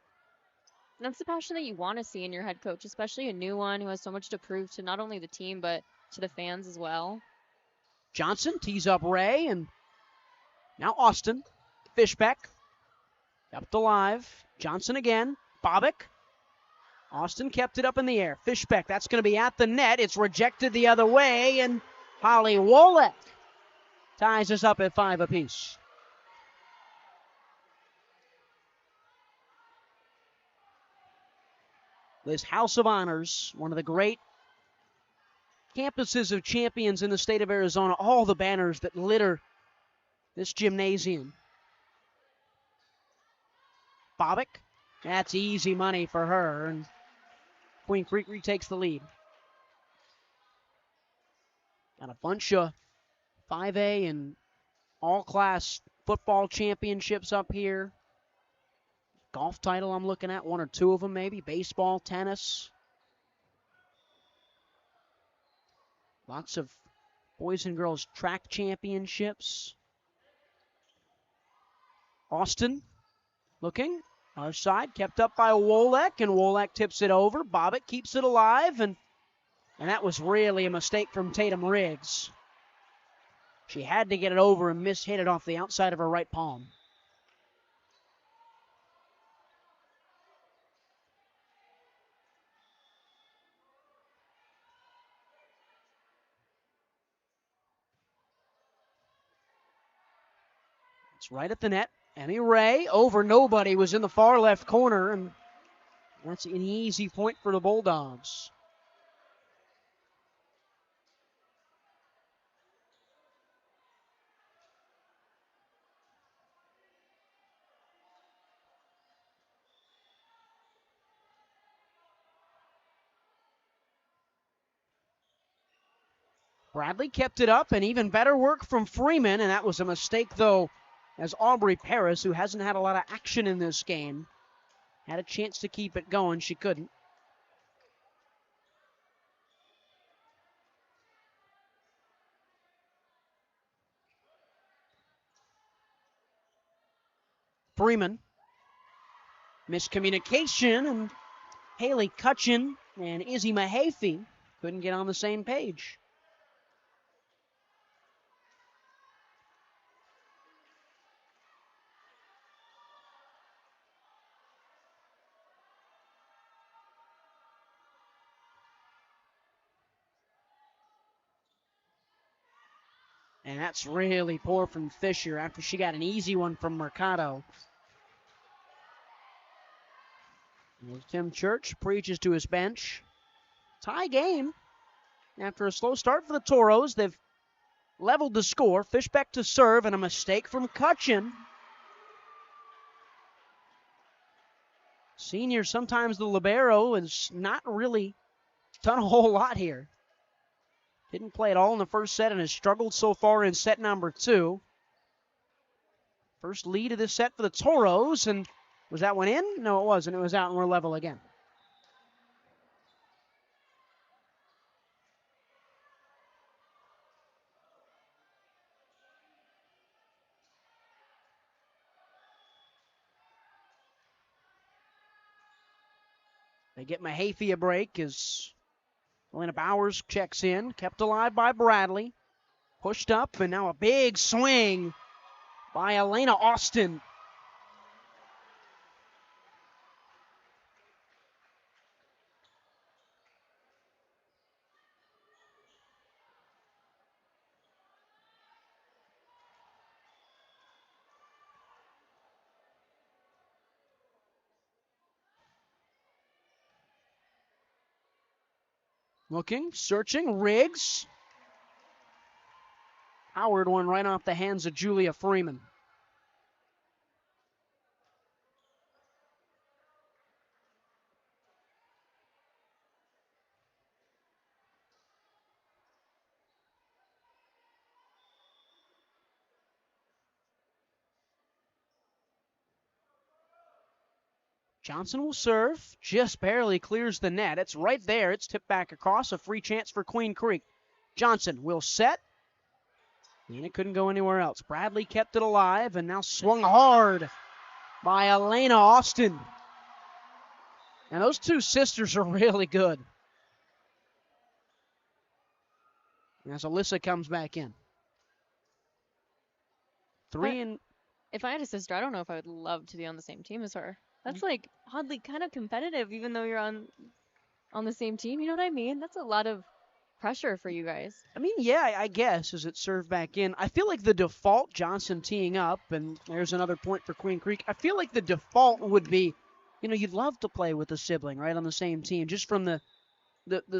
That's the passion that you want to see in your head coach, especially a new one who has so much to prove to not only the team, but to the fans as well. Johnson tees up Ray, and now Austin. Fishbeck. Kept alive. Johnson again. Bobick. Austin kept it up in the air. Fishbeck, that's going to be at the net. It's rejected the other way, and Holly Wolek ties us up at 5 apiece. This House of Honors, one of the great campuses of champions in the state of Arizona, all the banners that litter this gymnasium. Bobick, that's easy money for her, and Queen Creek retakes the lead. Got a bunch of 5A and all-class football championships up here. Golf title I'm looking at, one or two of them maybe. Baseball, tennis. Lots of boys and girls track championships. Austin looking. Other side, kept up by Wolek, and Wolek tips it over. Bobick keeps it alive, and that was really a mistake from Tatum Riggs. She had to get it over and mishit it off the outside of her right palm. It's right at the net. Emmy Ray over nobody, was in the far left corner, and that's an easy point for the Bulldogs. Bradley kept it up, and even better work from Freeman, and that was a mistake, though, as Aubrey Paris, who hasn't had a lot of action in this game, had a chance to keep it going. She couldn't. Freeman. Miscommunication, and Haley Cutchin and Izzy Mahaffey couldn't get on the same page. And that's really poor from Fisher after she got an easy one from Mercado. And Tim Church preaches to his bench. Tie game. After a slow start for the Toros, they've leveled the score. Fishbeck to serve, and a mistake from Cutchin. Senior, sometimes the libero, has not really done a whole lot here. Didn't play at all in the first set and has struggled so far in set number 2. First lead of this set for the Toros, and was that one in? No, it wasn't. It was out, and we're level again. They get Mahaffey a break as Elena Bowers checks in, kept alive by Bradley. Pushed up, and now a big swing by Elena Austin. Looking, searching, Riggs. Howard one right off the hands of Julia Freeman. Johnson will serve, just barely clears the net. It's right there. It's tipped back across, a free chance for Queen Creek. Johnson will set, and it couldn't go anywhere else. Bradley kept it alive and now swung hard by Elena Austin. And those two sisters are really good. As Alyssa comes back in. If I had a sister, I don't know if I would love to be on the same team as her. That's like oddly kind of competitive, even though you're on the same team. You know what I mean? That's a lot of pressure for you guys. I mean, yeah, I guess, as it served back in. I feel like the default, Johnson teeing up, and there's another point for Queen Creek. I feel like the default would be, you'd love to play with a sibling, right, on the same team, just from the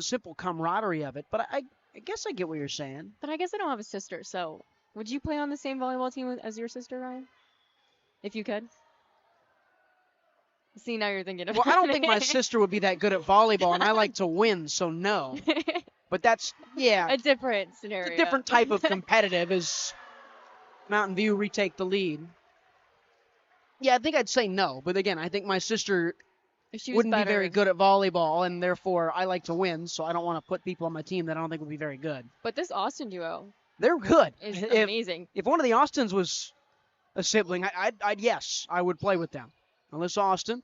simple camaraderie of it. But I guess I get what you're saying. But I guess I don't have a sister, so would you play on the same volleyball team as your sister, Ryan? If you could? See, now you're thinking about it. Well, I don't think my sister would be that good at volleyball, and I like to win, so no. But that's, yeah. A different scenario. It's a different type of competitive as Mountain View retake the lead. Yeah, I think I'd say no. But again, I think my sister wouldn't be very good at volleyball, and therefore I like to win, so I don't want to put people on my team that I don't think would be very good. But this Austin duo. They're good. Is amazing. If one of the Austins was a sibling, yes, I would play with them. Alyssa Austin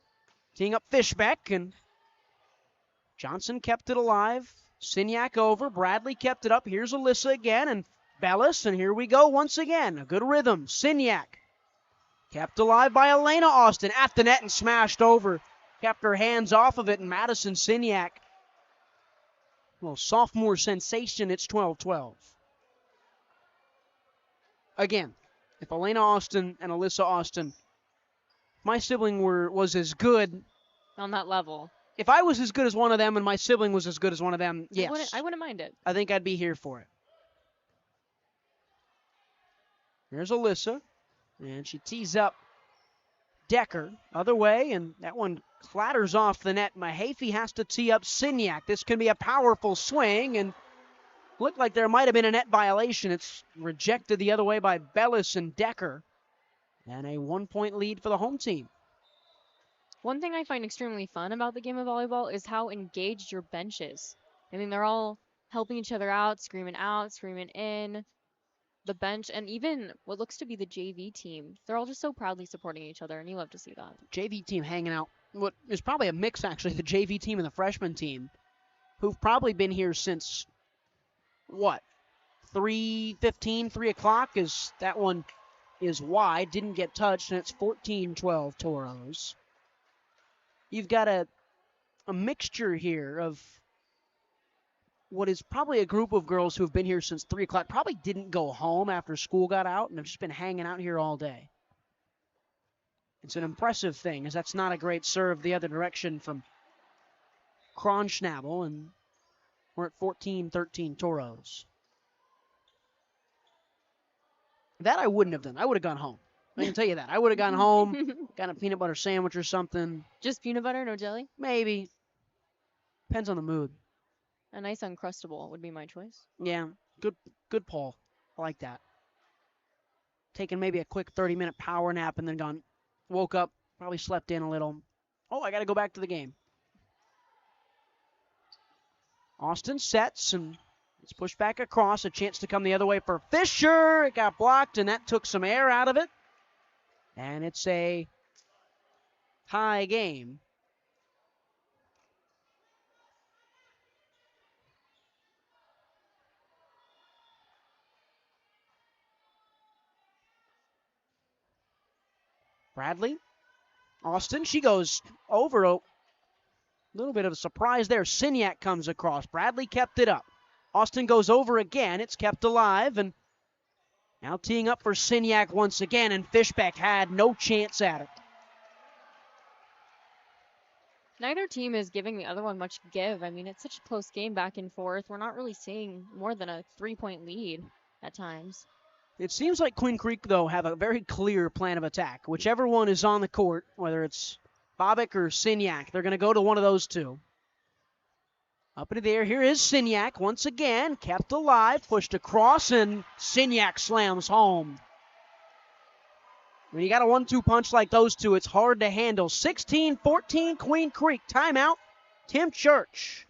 teeing up Fishbeck, and Johnson kept it alive. Signac over. Bradley kept it up. Here's Alyssa again, and Bellis, and here we go once again. A good rhythm. Signac kept alive by Elena Austin at the net and smashed over. Kept her hands off of it, and Madison Signac. Well, sophomore sensation, it's 12-12. Again, if Elena Austin and Alyssa Austin, my sibling was as good. On that level. If I was as good as one of them and my sibling was as good as one of them, yes. I wouldn't mind it. I think I'd be here for it. There's Alyssa, and she tees up Decker, other way, and that one clatters off the net. Mahaffey has to tee up Signac. This can be a powerful swing, and looked like there might have been a net violation. It's rejected the other way by Bellis and Decker, and a 1-point lead for the home team. One thing I find extremely fun about the game of volleyball is how engaged your bench is. I mean, they're all helping each other out, screaming in. The bench, and even what looks to be the JV team, they're all just so proudly supporting each other, and you love to see that. JV team hanging out. What is probably a mix, actually, the JV team and the freshman team, who've probably been here since, 3:15, 3 o'clock, as that one is wide, didn't get touched, and it's 14-12 Toros. You've got a mixture here of what is probably a group of girls who have been here since 3 o'clock, probably didn't go home after school got out, and have just been hanging out here all day. It's an impressive thing, as that's not a great serve the other direction from Kronschnabel, and we're at 14-13 Toros. That I wouldn't have done. I would have gone home. I can tell you that. I would have gone home, got a peanut butter sandwich or something. Just peanut butter, no jelly? Maybe. Depends on the mood. A nice Uncrustable would be my choice. Yeah, good Paul. I like that. Taking maybe a quick 30-minute power nap and then gone. Woke up, probably slept in a little. Oh, I got to go back to the game. Austin sets and it's pushed back across. A chance to come the other way for Fisher. It got blocked and that took some air out of it. And it's a tie game. Bradley. Austin, she goes over. A little bit of a surprise there. Signac comes across. Bradley kept it up. Austin goes over again. It's kept alive. And now teeing up for Signac once again. And Fishbeck had no chance at it. Neither team is giving the other one much give. I mean, it's such a close game back and forth. We're not really seeing more than a 3-point lead at times. It seems like Queen Creek, though, have a very clear plan of attack. Whichever one is on the court, whether it's Bobick or Signac, they're going to go to one of those two. Up into the air, here is Signac once again, kept alive, pushed across, and Signac slams home. When you got a 1-2 punch like those two, it's hard to handle. 16-14 Queen Creek. Timeout, Tim Church.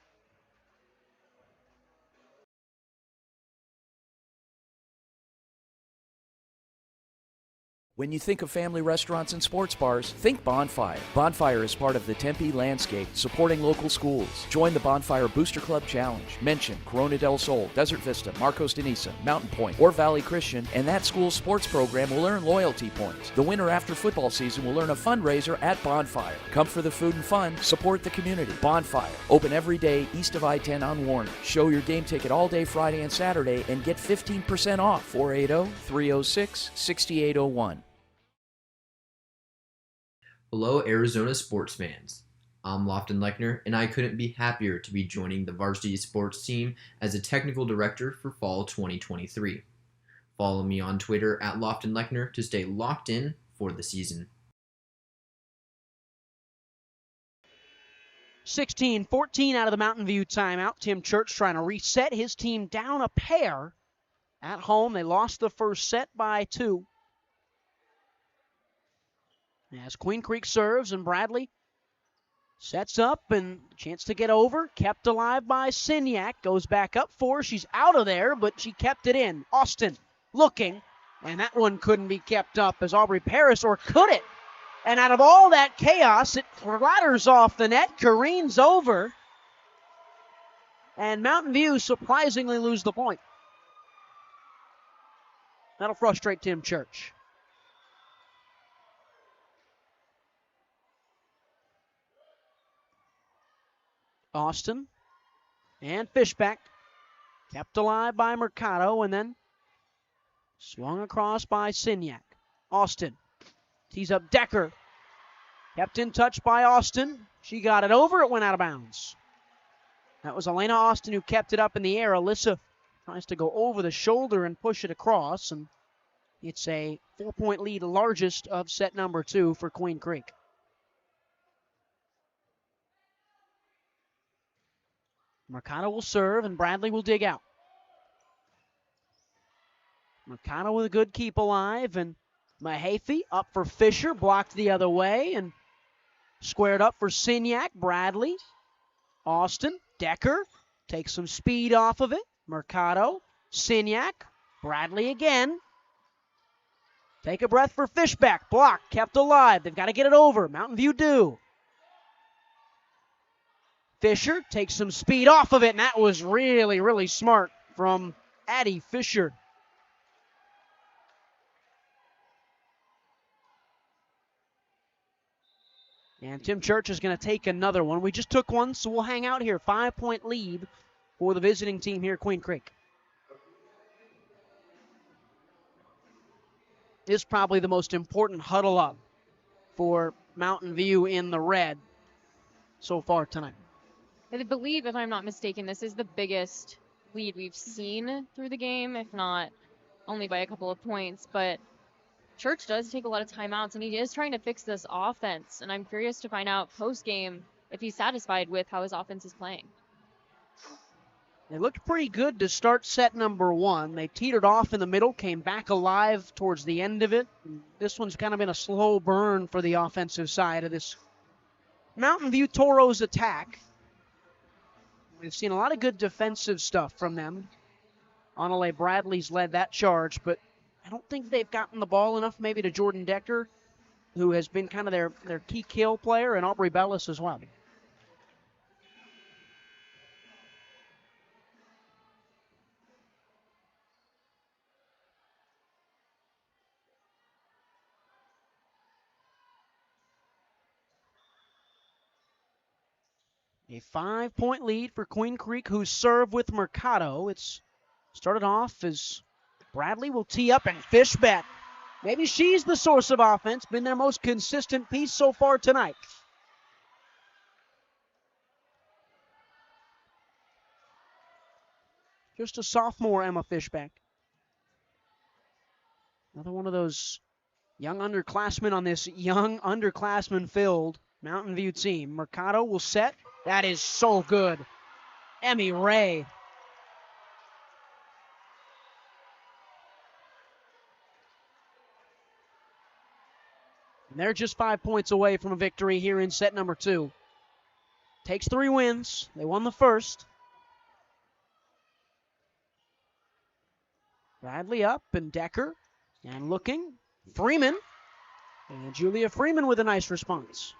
When you think of family restaurants and sports bars, think Bonfire. Bonfire is part of the Tempe landscape, supporting local schools. Join the Bonfire Booster Club Challenge. Mention Corona del Sol, Desert Vista, Marcos de Niza, Mountain Point, or Valley Christian, and that school's sports program will earn loyalty points. The winner after football season will earn a fundraiser at Bonfire. Come for the food and fun, support the community. Bonfire, open every day east of I-10 on Warner. Show your game ticket all day Friday and Saturday and get 15% off. 480-306-6801. Hello, Arizona sports fans. I'm Lofton Lechner, and I couldn't be happier to be joining the varsity sports team as a technical director for fall 2023. Follow me on Twitter at Lofton Lechner to stay locked in for the season. 16-14 out of the Mountain View timeout. Tim Church trying to reset his team down a pair at home. They lost the first set by 2. As Queen Creek serves and Bradley sets up and chance to get over. Kept alive by Signac. Goes back up 4. She's out of there, but she kept it in. Austin looking, and that one couldn't be kept up as Aubrey Paris, or could it? And out of all that chaos, it flatters off the net, careens over, and Mountain View surprisingly lose the point. That'll frustrate Tim Church. Austin and Fishback kept alive by Mercado and then swung across by Signac. Austin tees up Decker. Kept in touch by Austin. She got it over. It went out of bounds. That was Elena Austin who kept it up in the air. Alyssa tries to go over the shoulder and push it across, and it's a 4-point lead, largest of set number 2 for Queen Creek. Mercado will serve, and Bradley will dig out. Mercado with a good keep alive, and Mahaffey up for Fisher, blocked the other way, and squared up for Signac. Bradley, Austin, Decker, takes some speed off of it. Mercado, Signac, Bradley again. Take a breath for Fishback, blocked, kept alive. They've got to get it over. Mountain View do. Fisher takes some speed off of it, and that was really, really smart from Addie Fisher. And Tim Church is going to take another one. We just took one, so we'll hang out here. 5-point lead for the visiting team here at Queen Creek. This is probably the most important huddle up for Mountain View in the red so far tonight. I believe, if I'm not mistaken, this is the biggest lead we've seen through the game, if not only by a couple of points. But Church does take a lot of timeouts, and he is trying to fix this offense. And I'm curious to find out post-game if he's satisfied with how his offense is playing. They looked pretty good to start set number one. They teetered off in the middle, came back alive towards the end of it. This one's kind of been a slow burn for the offensive side of this Mountain View Toros attack. We've seen a lot of good defensive stuff from them. Anale Bradley's led that charge, but I don't think they've gotten the ball enough maybe to Jordan Decker, who has been kind of their key kill player, and Aubrey Bellis as well. A 5-point lead for Queen Creek, who serve with Mercado. It's started off as Bradley will tee up and Fishbeck. Maybe she's the source of offense, been their most consistent piece so far tonight. Just a sophomore, Emma Fishbeck. Another one of those young underclassmen on this young underclassmen-filled Mountain View team. Mercado will set. That is so good. Emmy Ray. And they're just 5 points away from a victory here in set number 2. Takes 3 wins. They won the first. Bradley up and Decker. And looking. Freeman. And Julia Freeman with a nice response.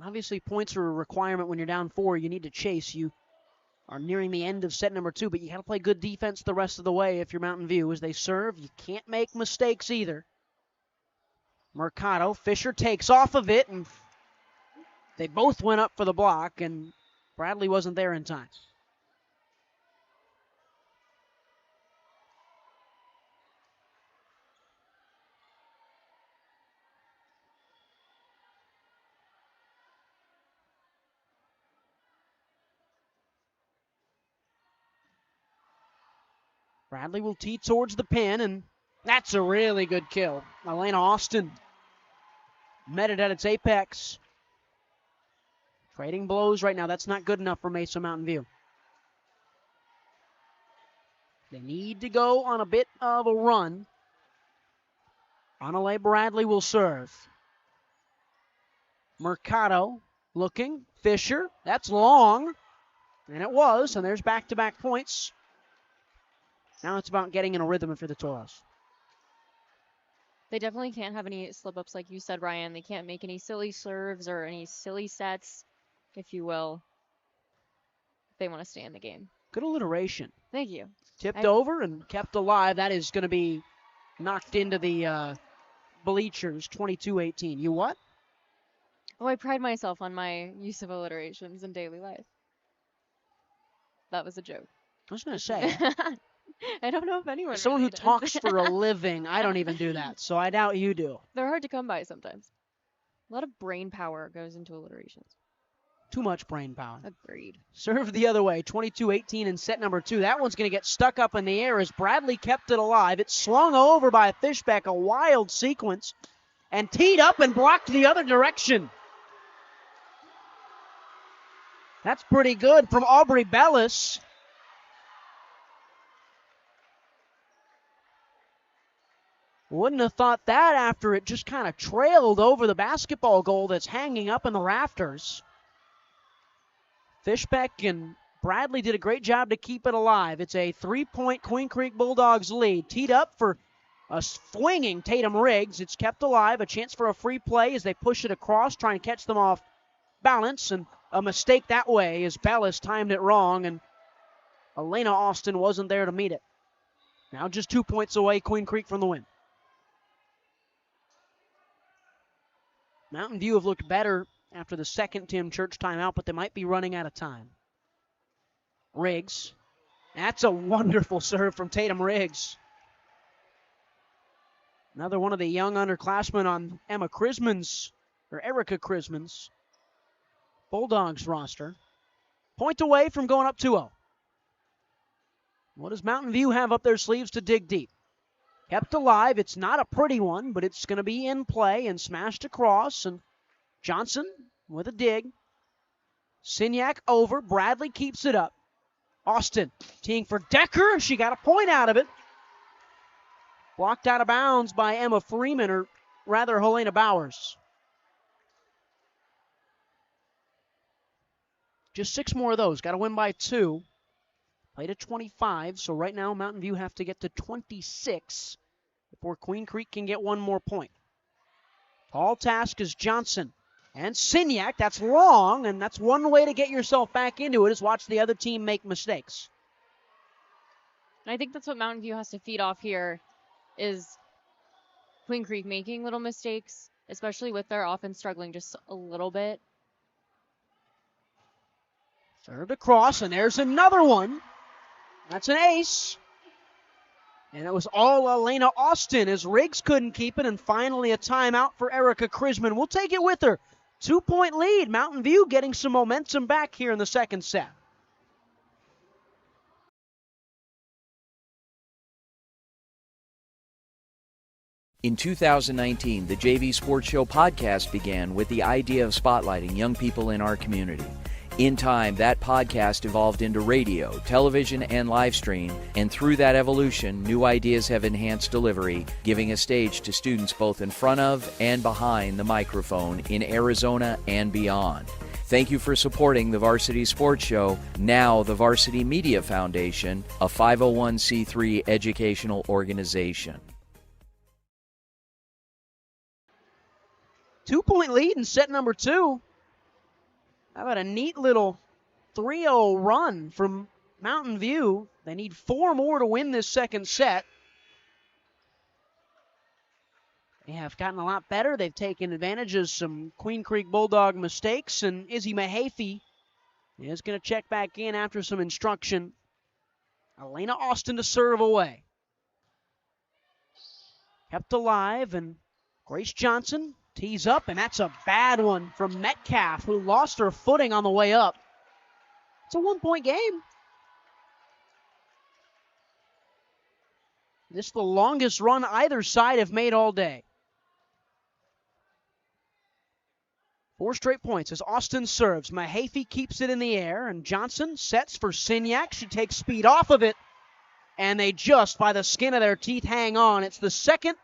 Obviously, points are a requirement when you're down 4. You need to chase. You are nearing the end of set number 2, but you got to play good defense the rest of the way if you're Mountain View. As they serve, you can't make mistakes either. Mercado, Fisher takes off of it, and they both went up for the block, and Bradley wasn't there in time. Bradley will tee towards the pin, and that's a really good kill. Elena Austin met it at its apex. Trading blows right now. That's not good enough for Mesa Mountain View. They need to go on a bit of a run. Anale Bradley will serve. Mercado looking. Fisher. That's long. And it was. And there's back-to-back points. Now it's about getting in a rhythm for the Toros. They definitely can't have any slip-ups like you said, Ryan. They can't make any silly serves or any silly sets, if you will, if they want to stay in the game. Good alliteration. Thank you. Tipped over and kept alive. That is going to be knocked into the bleachers, 22-18. You what? Oh, I pride myself on my use of alliterations in daily life. That was a joke. I was going to say. I don't know if anyone. Someone really who does. talks for a living, I don't even do that, so I doubt you do. They're hard to come by sometimes. A lot of brain power goes into alliterations. Too much brain power. Agreed. Serve the other way, 22-18 in set number 2. That one's going to get stuck up in the air as Bradley kept it alive. It's slung over by Fishbeck, a wild sequence, and teed up and blocked the other direction. That's pretty good from Aubrey Bellis. Wouldn't have thought that after it just kind of trailed over the basketball goal that's hanging up in the rafters. Fishbeck and Bradley did a great job to keep it alive. It's a 3-point Queen Creek Bulldogs lead. Teed up for a swinging Tatum Riggs. It's kept alive. A chance for a free play as they push it across, trying to catch them off balance. And a mistake that way as Bellis timed it wrong, and Elena Austin wasn't there to meet it. Now just 2 points away, Queen Creek from the win. Mountain View have looked better after the second Tim Church timeout, but they might be running out of time. Riggs. That's a wonderful serve from Tatum Riggs. Another one of the young underclassmen on Erica Chrisman's Bulldogs roster. Point away from going up 2-0. What does Mountain View have up their sleeves to dig deep? Kept alive. It's not a pretty one, but it's going to be in play and smashed across. And Johnson with a dig. Signac over. Bradley keeps it up. Austin teeing for Decker. She got a point out of it. Blocked out of bounds by Emma Freeman, or rather Helena Bowers. Just 6 more of those. Got to win by 2. Played at 25, so right now Mountain View have to get to 26 before Queen Creek can get 1 more point. Tall task is Johnson and Signac. That's long, and that's one way to get yourself back into it, is watch the other team make mistakes. I think that's what Mountain View has to feed off here, is Queen Creek making little mistakes, especially with their offense struggling just a little bit. Served across, and there's another one. That's an ace. And it was all Elena Austin as Riggs couldn't keep it, and finally a timeout for Erica Krisman. We'll take it with her. 2-point lead. Mountain View getting some momentum back here in the second set. In 2019, the JV Sports Show podcast began with the idea of spotlighting young people in our community. In time, that podcast evolved into radio, television, and live stream, and through that evolution, new ideas have enhanced delivery, giving a stage to students both in front of and behind the microphone in Arizona and beyond. Thank you for supporting the Varsity Sports Show, now the Varsity Media Foundation, a 501c3 educational organization. 2-point lead in set number 2. How about a neat little 3-0 run from Mountain View? They need 4 more to win this second set. They have gotten a lot better. They've taken advantage of some Queen Creek Bulldog mistakes, and Izzy Mahaffey is going to check back in after some instruction. Elena Austin to serve away. Kept alive, and Grace Johnson tees up, and that's a bad one from Metcalf, who lost her footing on the way up. It's a 1-point game. This is the longest run either side have made all day. 4 straight points as Austin serves. Mahaffey keeps it in the air, and Johnson sets for Signac. She takes speed off of it, and they just, by the skin of their teeth, hang on. It's the second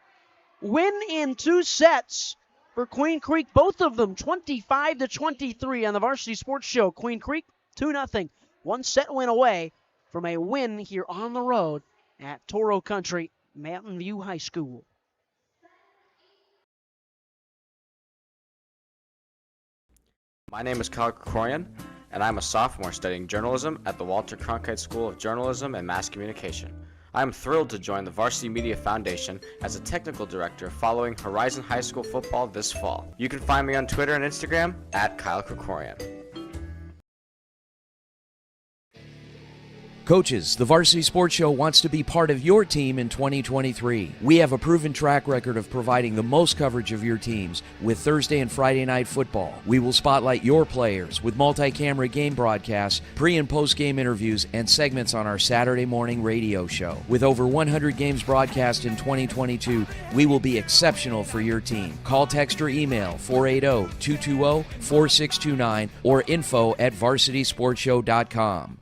win in 2 sets for Queen Creek, both of them 25-23 on the Varsity Sports Show. Queen Creek 2-0, 1 set win away from a win here on the road at Toro Country Mountain View High School. My name is Kyle Krikorian, and I'm a sophomore studying journalism at the Walter Cronkite School of Journalism and Mass Communication. I am thrilled to join the Varsity Media Foundation as a technical director following Horizon High School football this fall. You can find me on Twitter and Instagram at Kyle Krikorian. Coaches, the Varsity Sports Show wants to be part of your team in 2023. We have a proven track record of providing the most coverage of your teams with Thursday and Friday night football. We will spotlight your players with multi-camera game broadcasts, pre- and post-game interviews, and segments on our Saturday morning radio show. With over 100 games broadcast in 2022, we will be exceptional for your team. Call, text, or email 480-220-4629 or info@varsitysportshow.com.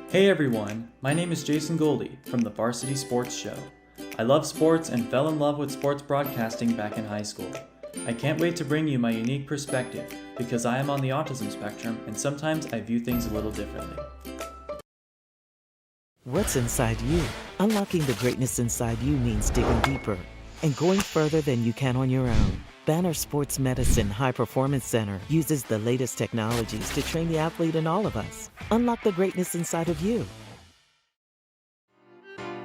Hey everyone, my name is Jason Goldie from the Varsity Sports Show. I love sports and fell in love with sports broadcasting back in high school. I can't wait to bring you my unique perspective because I am on the autism spectrum and sometimes I view things a little differently. What's inside you? Unlocking the greatness inside you means digging deeper and going further than you can on your own. Banner Sports Medicine High Performance Center uses the latest technologies to train the athlete in all of us. Unlock the greatness inside of you.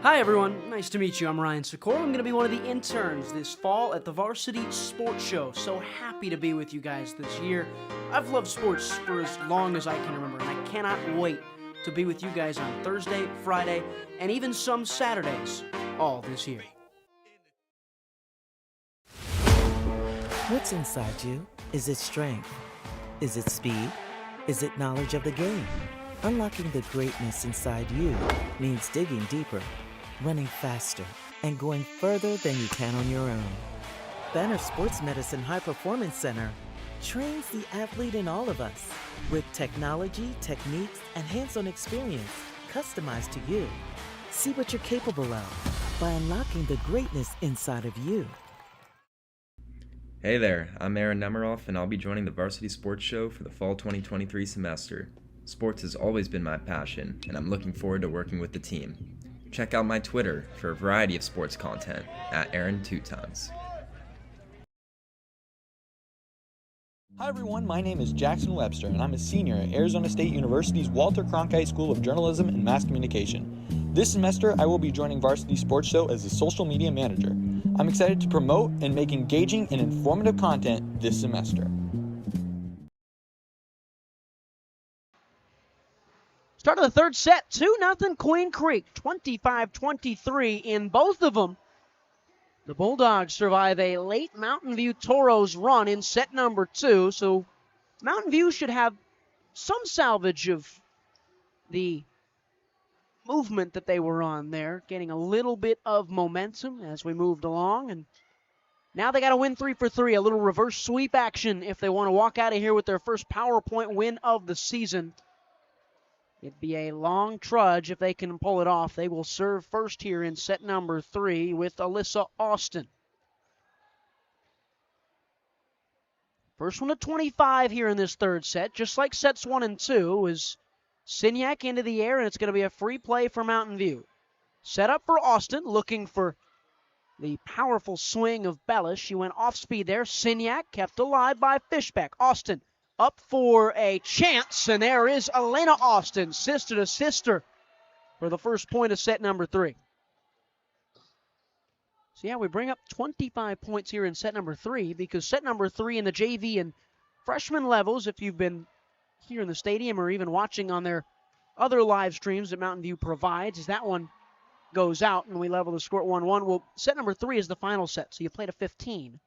Hi everyone, nice to meet you. I'm Ryan Sikora. I'm going to be one of the interns this fall at the Varsity Sports Show. So happy to be with you guys this year. I've loved sports for as long as I can remember, and I cannot wait to be with you guys on Thursday, Friday, and even some Saturdays all this year. What's inside you? Is it strength? Is it speed? Is it knowledge of the game? Unlocking the greatness inside you means digging deeper, running faster, and going further than you can on your own. Banner Sports Medicine High Performance Center trains the athlete in all of us with technology, techniques, and hands-on experience customized to you. See what you're capable of by unlocking the greatness inside of you. Hey there, I'm Aaron Nemiroff, and I'll be joining the Varsity Sports Show for the fall 2023 semester. Sports has always been my passion, and I'm looking forward to working with the team. Check out my Twitter for a variety of sports content at Aaron2Times. Hi everyone, my name is Jackson Webster and I'm a senior at Arizona State University's Walter Cronkite School of Journalism and Mass Communication. This semester I will be joining Varsity Sports Show as a social media manager. I'm excited to promote and make engaging and informative content this semester. Start of the third set, 2-0 Queen Creek, 25-23 in both of them. The Bulldogs survive a late Mountain View Toros run in set number 2, so Mountain View should have some salvage of the movement that they were on there, getting a little bit of momentum as we moved along, and now they got to win 3 for 3, a little reverse sweep action if they want to walk out of here with their first PowerPoint win of the season. It'd be a long trudge if they can pull it off. They will serve first here in set number 3 with Alyssa Austin. First one to 25 here in this third set, just like sets 1 and 2, is Signac into the air, and it's going to be a free play for Mountain View. Set up for Austin, looking for the powerful swing of Bellis. She went off speed there. Signac kept alive by Fishbeck. Austin up for a chance, and there is Elena Austin, sister to sister, for the first point of set number 3. So yeah, we bring up 25 points here in set number 3, because set number 3 in the JV and freshman levels, if you've been here in the stadium or even watching on their other live streams that Mountain View provides, is that one goes out and we level the score at 1-1. Well, set number 3 is the final set, so you play to 15.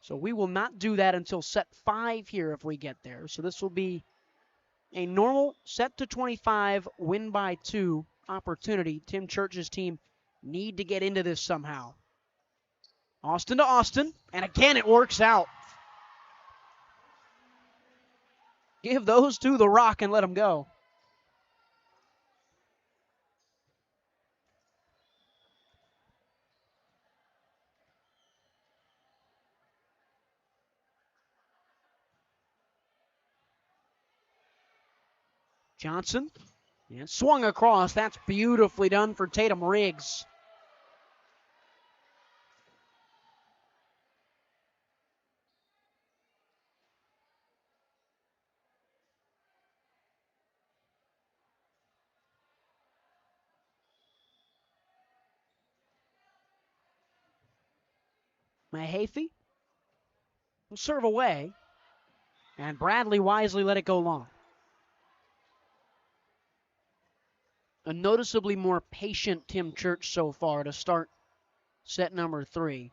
So we will not do that until set 5 here if we get there. So this will be a normal set to 25, win by 2 opportunity. Tim Church's team need to get into this somehow. Austin to Austin, and again it works out. Give those two the rock and let them go. Johnson, and swung across. That's beautifully done for Tatum Riggs. Mahaffey will serve away, and Bradley wisely let it go long. A noticeably more patient Tim Church so far to start set number 3.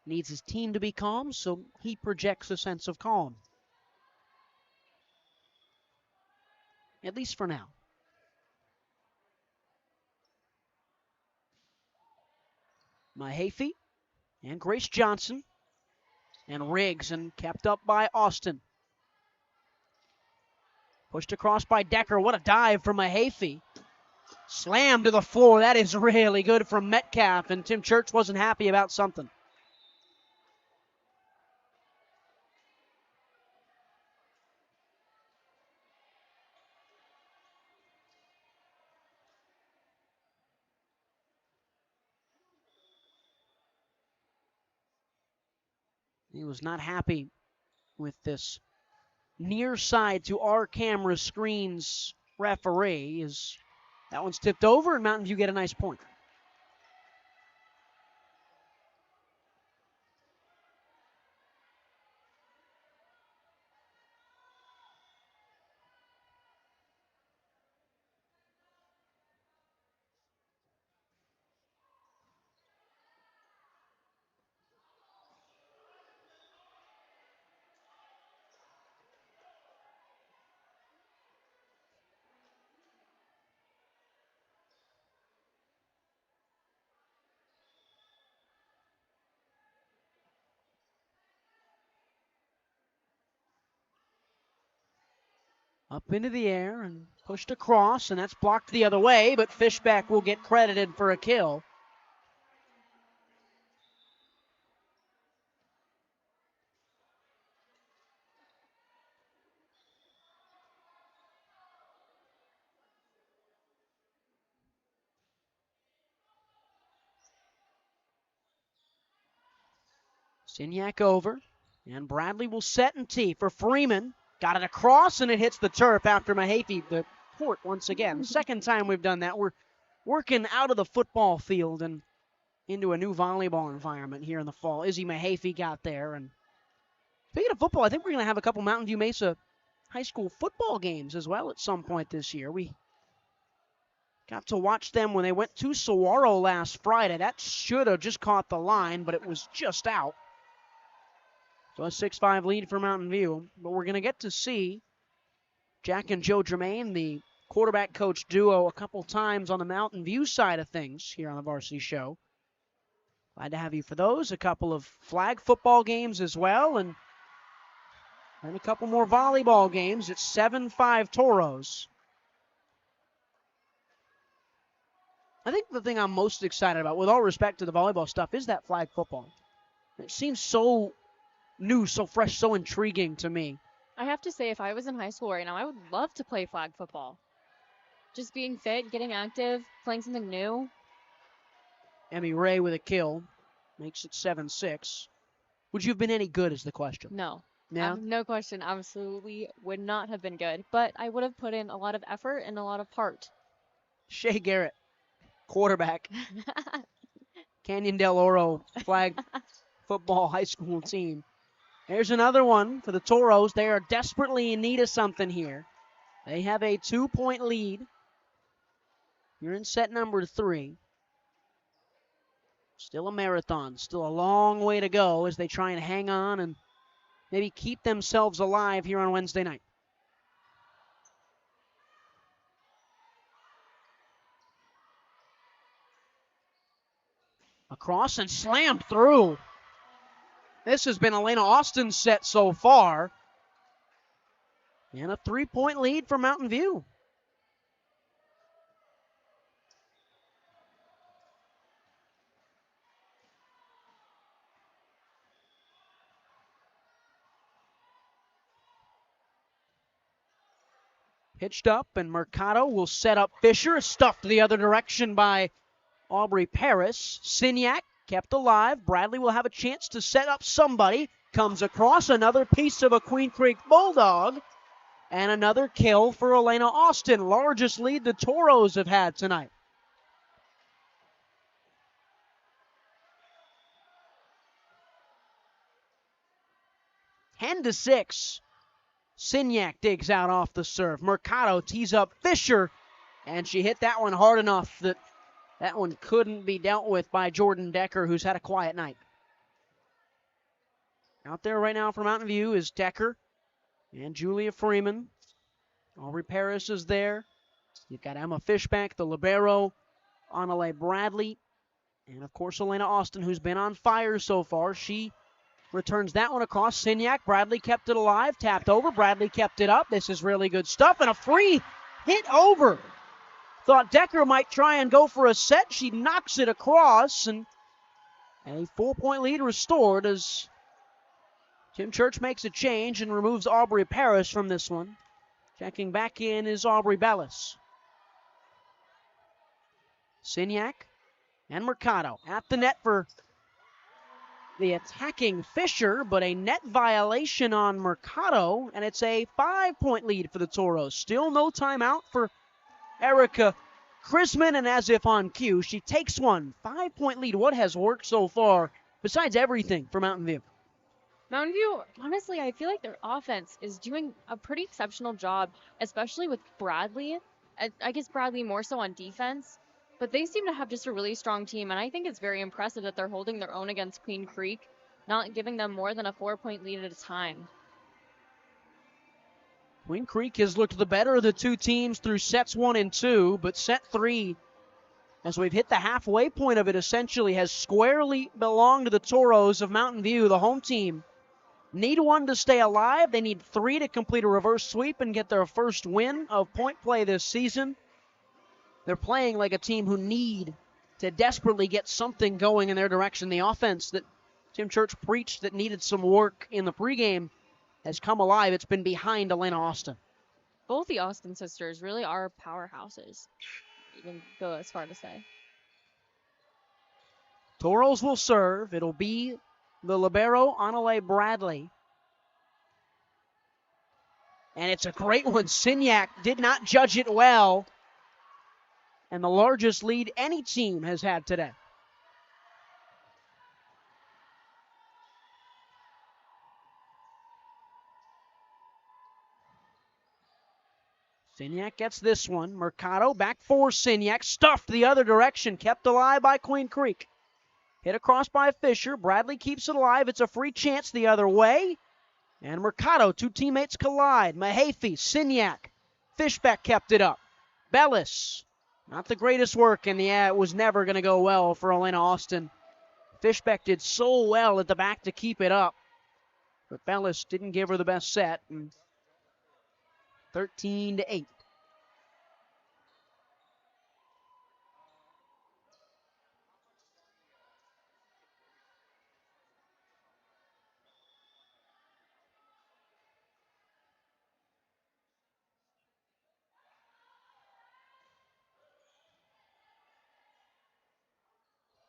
Needs his team to be calm, so he projects a sense of calm. At least for now. Mahaffey and Grace Johnson and Riggs, and kept up by Austin. Pushed across by Decker. What a dive from Mahaffey. Slammed to the floor. That is really good from Metcalf, and Tim Church wasn't happy about something. He was not happy with this near side to our camera screens referee. As that one's tipped over, and Mountain View get a nice point. Up into the air and pushed across, and that's blocked the other way, but Fishback will get credited for a kill. Signac over, and Bradley will set and tee for Freeman. Got it across, and it hits the turf after Mahaffey, the court once again. Second time we've done that. We're working out of the football field and into a new volleyball environment here in the fall. Izzy Mahaffey got there. And speaking of football, I think we're going to have a couple Mountain View Mesa high school football games as well at some point this year. We got to watch them when they went to Saguaro last Friday. That should have just caught the line, but it was just out. So a 6-5 lead for Mountain View. But we're going to get to see Jack and Joe Germain, the quarterback coach duo, a couple times on the Mountain View side of things here on the Varsity Show. Glad to have you for those. A couple of flag football games as well, and a couple more volleyball games. It's 7-5 Toros. I think the thing I'm most excited about, with all respect to the volleyball stuff, is that flag football. It seems so new, so fresh, so intriguing to me. I have to say, if I was in high school right now, I would love to play flag football. Just being fit, getting active, playing something new. Emmy Ray with a kill. Makes it 7-6. Would you have been any good is the question? No. Yeah? No question. Absolutely would not have been good. But I would have put in a lot of effort and a lot of heart. Shea Garrett, quarterback. Canyon Del Oro flag football high school team. There's another one for the Toros. They are desperately in need of something here. They have a 2-point lead. You're in set number 3. Still a marathon. Still a long way to go as they try and hang on and maybe keep themselves alive here on Wednesday night. Across and slammed through. This has been Elena Austin's set so far. And a 3-point lead for Mountain View. Pitched up, and Mercado will set up Fisher. Stuffed the other direction by Aubrey Paris. Signac kept alive. Bradley will have a chance to set up somebody. Comes across another piece of a Queen Creek Bulldog. And another kill for Elena Austin. Largest lead the Toros have had tonight. Ten to 6. Signac digs out off the serve. Mercado tees up Fisher, and she hit that one hard enough that that one couldn't be dealt with by Jordan Decker, who's had a quiet night. Out there right now for Mountain View is Decker and Julia Freeman. Aubrey Paris is there. You've got Emma Fishback, the libero, Annalay Bradley, and of course Elena Austin, who's been on fire so far. She returns that one across. Signac, Bradley kept it alive, tapped over. Bradley kept it up. This is really good stuff, and a free hit over. Thought Decker might try and go for a set. She knocks it across, and a 4-point lead restored as Tim Church makes a change and removes Aubrey Paris from this one. Checking back in is Aubrey Bellis. Signac and Mercado at the net for the attacking Fisher, but a net violation on Mercado, and it's a 5-point lead for the Toros. Still no timeout for Erica Chrisman, and as if on cue, she takes one. 5-point lead. What has worked so far, besides everything, for Mountain View? Mountain View, honestly, I feel like their offense is doing a pretty exceptional job, especially with Bradley. I guess Bradley more so on defense. But they seem to have just a really strong team, and I think it's very impressive that they're holding their own against Queen Creek, not giving them more than a 4-point lead at a time. Queen Creek has looked the better of the two teams through sets 1 and 2, but set 3, as we've hit the halfway point of it, essentially has squarely belonged to the Toros of Mountain View, the home team. need one to stay alive. They need 3 to complete a reverse sweep and get their first win of point play this season. They're playing like a team who need to desperately get something going in their direction. The offense that Tim Church preached that needed some work in the pregame has come alive. It's been behind Elena Austin. Both the Austin sisters really are powerhouses. Even go as far to say. Toros will serve. It'll be the libero, Anale Bradley. And it's a great one. Signac did not judge it well. And the largest lead any team has had today. Signac gets this one. Mercado back for Signac. Stuffed the other direction. Kept alive by Queen Creek. Hit across by Fisher. Bradley keeps it alive. It's a free chance the other way. And Mercado, 2 teammates collide. Mahaffey, Signac. Fishbeck kept it up. Bellis, not the greatest work, and it was never going to go well for Elena Austin. Fishbeck did so well at the back to keep it up. But Bellis didn't give her the best set. 13-8.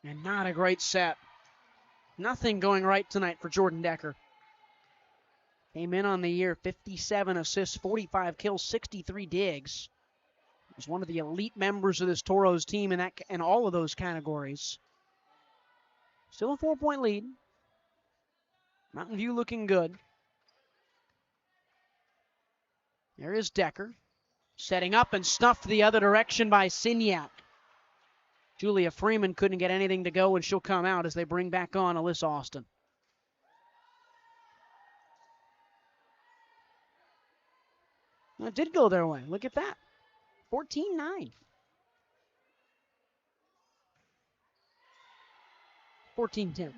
And not a great set. Nothing going right tonight for Jordan Decker. Came in on the year, 57 assists, 45 kills, 63 digs. Was one of the elite members of this Toros team in all of those categories. Still a 4-point lead. Mountain View looking good. There is Decker. Setting up and stuffed the other direction by Signac. Julia Freeman couldn't get anything to go, and she'll come out as they bring back on Alyssa Austin. Well, it did go their way. Look at that. 14-9. 14-10.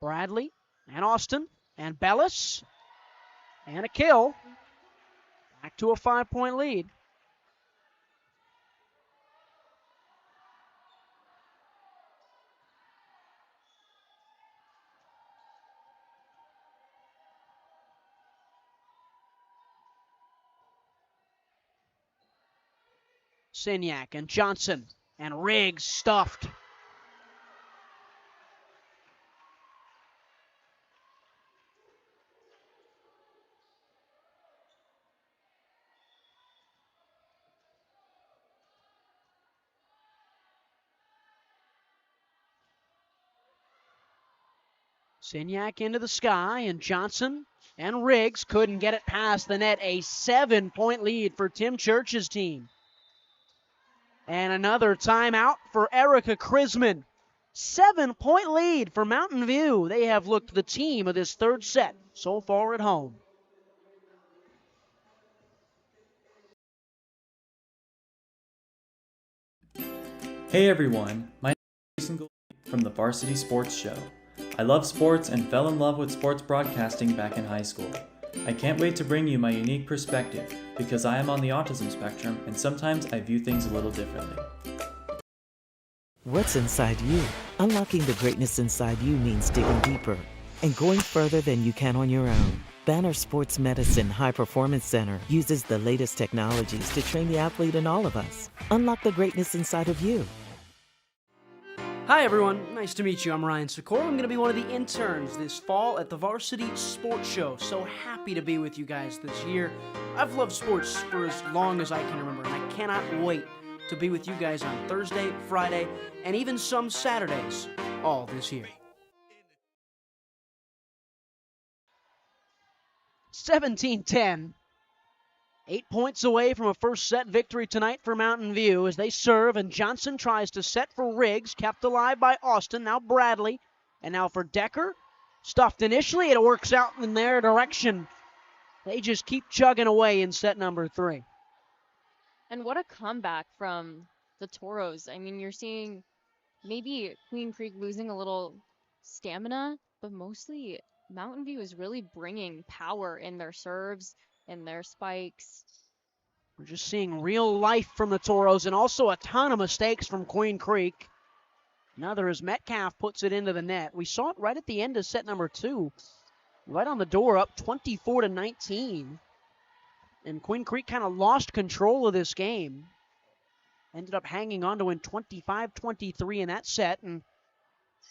Bradley and Austin and Bellis and a kill. Back to a 5-point lead. Signac and Johnson and Riggs stuffed. Signac into the sky, and Johnson and Riggs couldn't get it past the net. A 7-point lead for Tim Church's team. And another timeout for Erica Krisman. 7-point lead for Mountain View. They have looked the team of this third set so far at home. Hey everyone, my name is Jason Goldie from the Varsity Sports Show. I love sports and fell in love with sports broadcasting back in high school. I can't wait to bring you my unique perspective because I am on the autism spectrum and sometimes I view things a little differently. What's inside you? Unlocking the greatness inside you means digging deeper and going further than you can on your own. Banner Sports Medicine High Performance Center uses the latest technologies to train the athlete in all of us. Unlock the greatness inside of you. Hi everyone, nice to meet you. I'm Ryan Sikora. I'm going to be one of the interns this fall at the Varsity Sports Show. So happy to be with you guys this year. I've loved sports for as long as I can remember, and I cannot wait to be with you guys on Thursday, Friday, and even some Saturdays all this year. 17-10. 8 points away from a first set victory tonight for Mountain View as they serve, and Johnson tries to set for Riggs, kept alive by Austin, now Bradley, and now for Decker. Stuffed initially, it works out in their direction. They just keep chugging away in set number 3. And what a comeback from the Toros. I mean, you're seeing maybe Queen Creek losing a little stamina, but mostly Mountain View is really bringing power in their serves and their spikes. We're just seeing real life from the Toros and also a ton of mistakes from Queen Creek. Another as Metcalf puts it into the net. We saw it right at the end of set number 2. Right on the door, up 24-19. And Queen Creek kind of lost control of this game. Ended up hanging on to win 25-23 in that set. And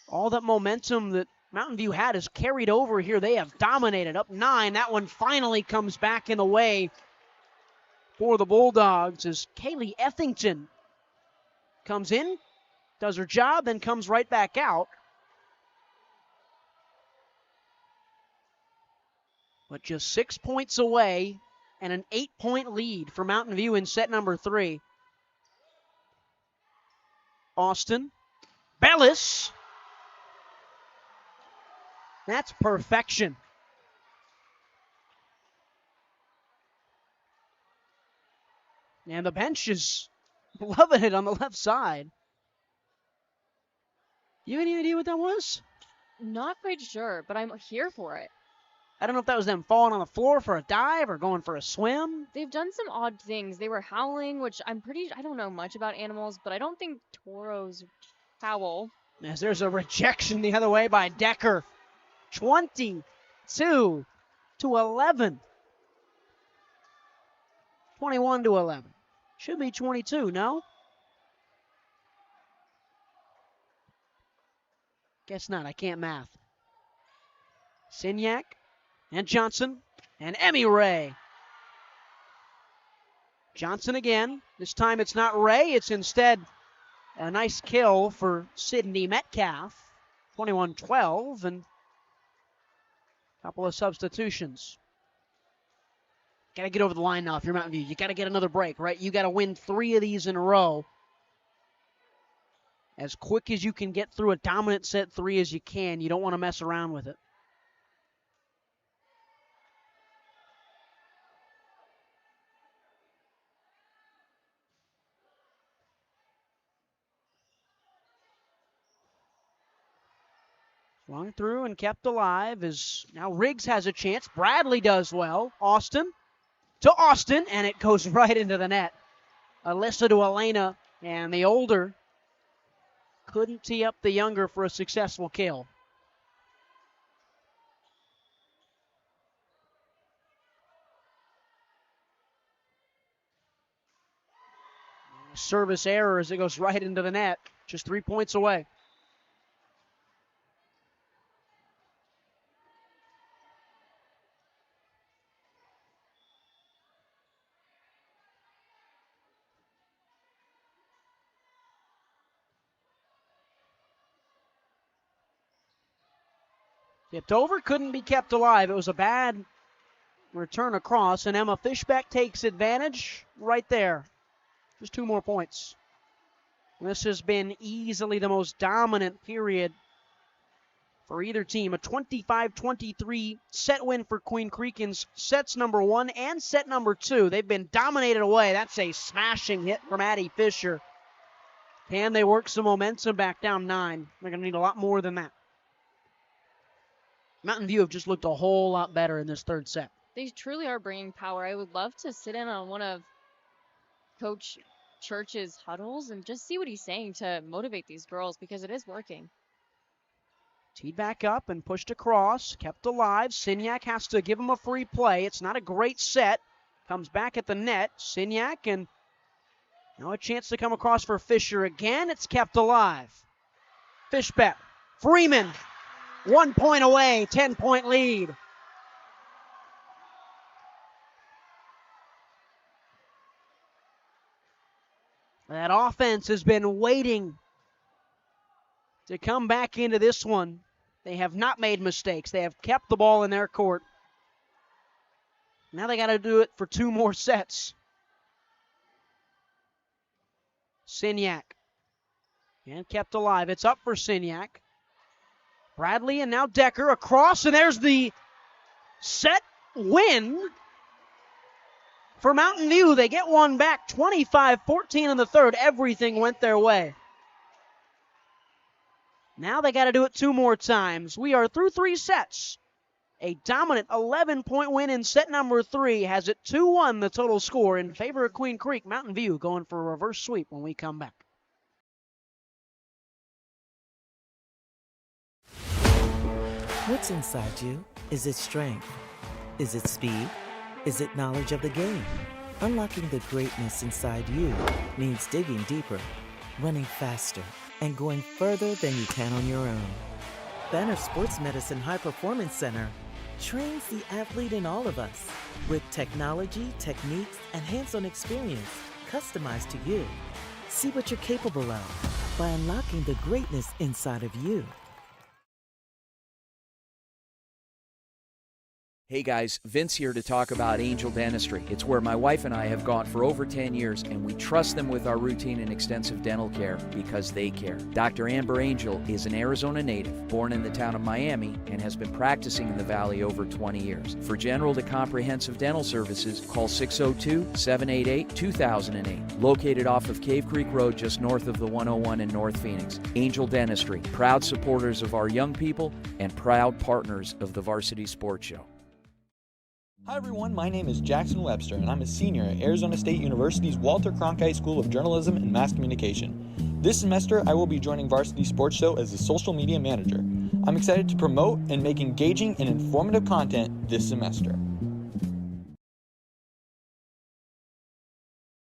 all that momentum that Mountain View had is carried over here. They have dominated, up 9. That one finally comes back in the way for the Bulldogs as Kaylee Effington comes in, does her job, then comes right back out. But just 6 points away and an 8-point lead for Mountain View in set number 3. Austin. Bellis. That's perfection. And the bench is loving it on the left side. You have any idea what that was? Not quite sure, but I'm here for it. I don't know if that was them falling on the floor for a dive or going for a swim. They've done some odd things. They were howling, which I don't know much about animals, but I don't think toros howl. As there's a rejection the other way by Decker. 22-11. 21-11. Should be 22, no? Guess not, I can't math. Signac and Johnson and Emmy Ray. Johnson again. This time it's not Ray, it's instead a nice kill for Sydney Metcalf. 21-12 and a couple of substitutions. Got to get over the line now if you're Mountain View. You got to get another break, right? You got to win 3 of these in a row. As quick as you can get through a dominant set 3 as you can. You don't want to mess around with it. Swung through and kept alive as now Riggs has a chance. Bradley does well. Austin to Austin, and it goes right into the net. Alyssa to Elena, and the older couldn't tee up the younger for a successful kill. Service error as it goes right into the net. Just 3 points away. Tipped over, couldn't be kept alive. It was a bad return across, and Emma Fishbeck takes advantage right there. Just 2 more points. This has been easily the most dominant period for either team. A 25-23 set win for Queen Creek in sets number 1 and set number 2. They've been dominated away. That's a smashing hit from Addie Fisher. Can they work some momentum back down 9? They're going to need a lot more than that. Mountain View have just looked a whole lot better in this third set. They truly are bringing power. I would love to sit in on one of Coach Church's huddles and just see what he's saying to motivate these girls because it is working. Teed back up and pushed across, kept alive. Signac has to give him a free play. It's not a great set. Comes back at the net. Signac and now a chance to come across for Fisher again. It's kept alive. Fishbeck. Freeman. 1 point away, 10-point lead. That offense has been waiting to come back into this one. They have not made mistakes. They have kept the ball in their court. Now they got to do it for 2 more sets. Signac. And kept alive. It's up for Signac. Bradley and now Decker across, and there's the set win for Mountain View. They get one back, 25-14 in the third. Everything went their way. Now they got to do it 2 more times. We are through 3 sets. A dominant 11-point win in set number 3 has it 2-1, the total score in favor of Queen Creek. Mountain View going for a reverse sweep when we come back. What's inside you? Is it strength? Is it speed? Is it knowledge of the game? Unlocking the greatness inside you means digging deeper, running faster, and going further than you can on your own. Banner Sports Medicine High Performance Center trains the athlete in all of us with technology, techniques, and hands-on experience customized to you. See what you're capable of by unlocking the greatness inside of you. Hey guys, Vince here to talk about Angel Dentistry. It's where my wife and I have gone for over 10 years, and we trust them with our routine and extensive dental care because they care. Dr. Amber Angel is an Arizona native, born in the town of Miami, and has been practicing in the Valley over 20 years. For general to comprehensive dental services, call 602-788-2008. Located off of Cave Creek Road just north of the 101 in North Phoenix. Angel Dentistry, proud supporters of our young people and proud partners of the Varsity Sports Show. Hi everyone, my name is Jackson Webster and I'm a senior at Arizona State University's Walter Cronkite School of Journalism and Mass Communication. This semester, I will be joining Varsity Sports Show as a social media manager. I'm excited to promote and make engaging and informative content this semester.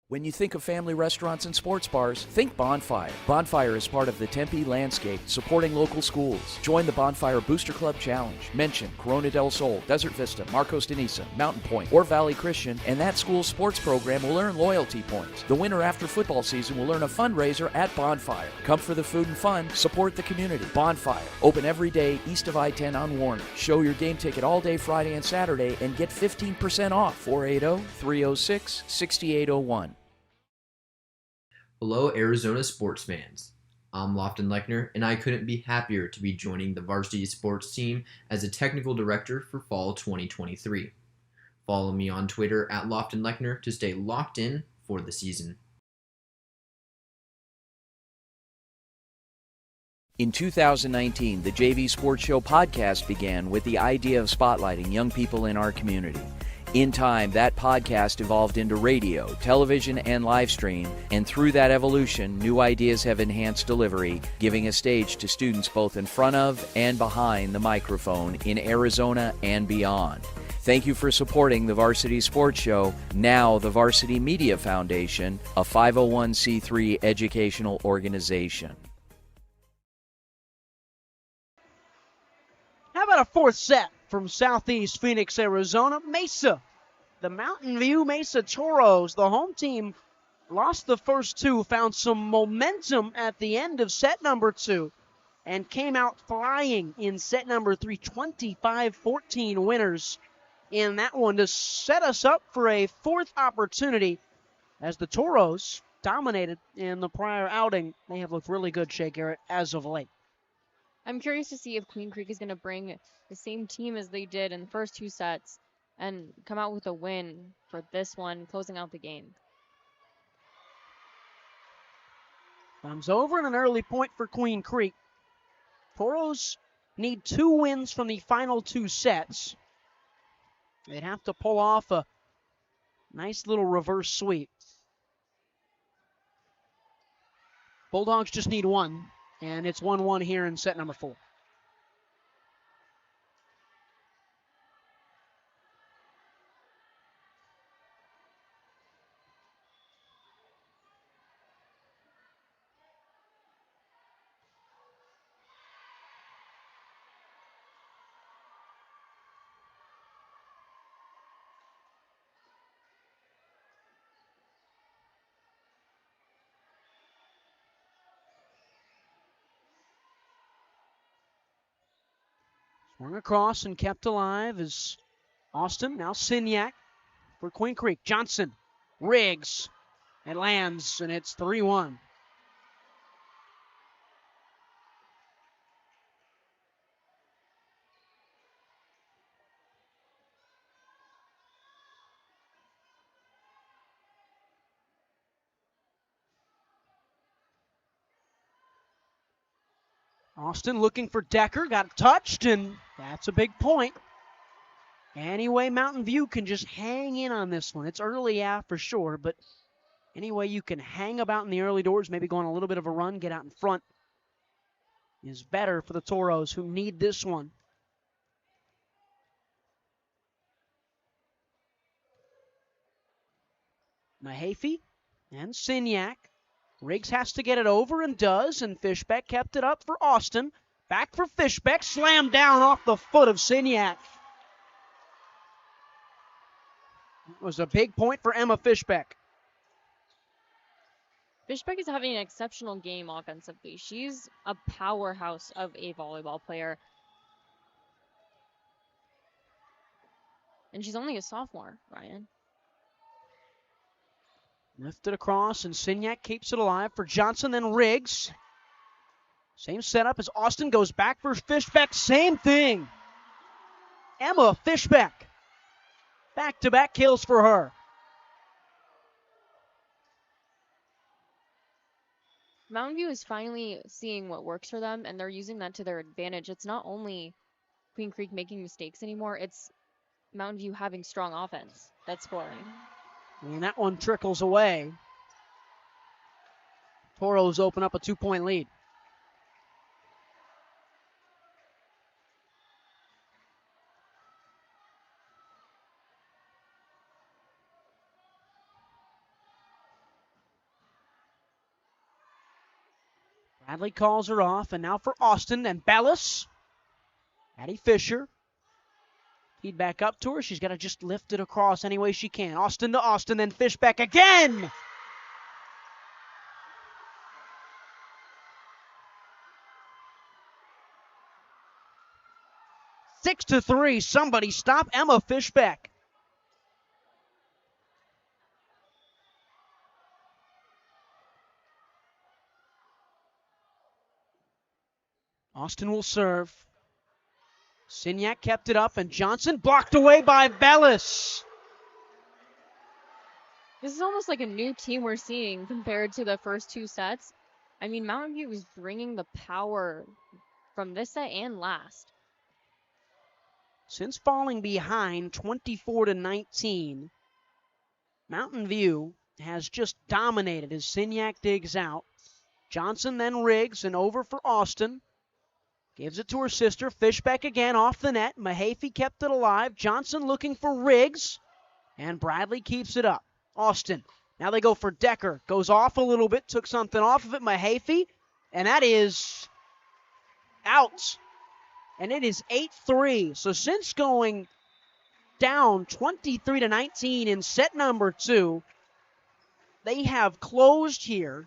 When you think of family restaurants and sports bars, think Bonfire. Bonfire is part of the Tempe landscape, supporting local schools. Join the Bonfire Booster Club Challenge. Mention Corona del Sol, Desert Vista, Marcos de Niza, Mountain Point, or Valley Christian, and that school's sports program will earn loyalty points. The winner after football season will earn a fundraiser at Bonfire. Come for the food and fun, support the community. Bonfire, open every day east of I-10 on Warner. Show your game ticket all day Friday and Saturday and get 15% off. 480-306-6801. Hello, Arizona sports fans. I'm Lofton Lechner, and I couldn't be happier to be joining the varsity sports team as a technical director for fall 2023. Follow me on Twitter at Lofton Lechner to stay locked in for the season. In 2019, the JV Sports Show podcast began with the idea of spotlighting young people in our community. In time, that podcast evolved into radio, television, and live stream, and through that evolution, new ideas have enhanced delivery, giving a stage to students both in front of and behind the microphone in Arizona and beyond. Thank you for supporting the Varsity Sports Show, now the Varsity Media Foundation, a 501c3 educational organization. How about a 4th set from Southeast Phoenix, Arizona? Mesa. The Mountain View Mesa Toros, the home team, lost the first 2, found some momentum at the end of set number 2, and came out flying in set number 3, 25-14 winners in that one to set us up for a 4th opportunity as the Toros dominated in the prior outing. They have looked really good, Shea Garrett, as of late. I'm curious to see if Queen Creek is going to bring the same team as they did in the first 2 sets and come out with a win for this one, closing out the game. Comes over and an early point for Queen Creek. Toros need 2 wins from the final 2 sets. They'd have to pull off a nice little reverse sweep. Bulldogs just need 1, and it's 1-1 here in set number 4. Swung across and kept alive is Austin. Now Signac for Queen Creek. Johnson, Riggs, it lands, and it's 3-1. Austin looking for Decker, got touched, and that's a big point. Anyway, Mountain View can just hang in on this one. It's early, yeah, for sure, but anyway you can hang about in the early doors, maybe go on a little bit of a run, get out in front, is better for the Toros, who need this one. Mahaffey and Signac. Riggs has to get it over and does, and Fishbeck kept it up for Austin. Back for Fishbeck, slammed down off the foot of Signac. It was a big point for Emma Fishbeck. Fishbeck is having an exceptional game offensively. She's a powerhouse of a volleyball player. And she's only a sophomore, Ryan. Lifted across, and Signac keeps it alive for Johnson, then Riggs. Same setup as Austin goes back for Fishbeck. Same thing. Emma Fishbeck. Back-to-back kills for her. Mountain View is finally seeing what works for them, and they're using that to their advantage. It's not only Queen Creek making mistakes anymore, it's Mountain View having strong offense that's scoring. And that one trickles away. Toros open up a 2-point lead. Bradley calls her off, and now for Austin and Bellis. Addie Fisher. Feed back up to her. She's got to just lift it across any way she can. Austin to Austin, then Fishbeck again. Six to 3. Somebody stop Emma Fishbeck. Austin will serve. Signac kept it up, and Johnson blocked away by Bellis. This is almost like a new team we're seeing compared to the first two sets. I mean, Mountain View is bringing the power from this set and last. Since falling behind 24-19, Mountain View has just dominated as Signac digs out. Johnson then Riggs, and over for Austin. Gives it to her sister. Fishbeck again off the net. Mahaffey kept it alive. Johnson looking for Riggs. And Bradley keeps it up. Austin. Now they go for Decker. Goes off a little bit. Took something off of it. Mahaffey. And that is out. And it is 8-3. So since going down 23-19 in set number 2, they have closed here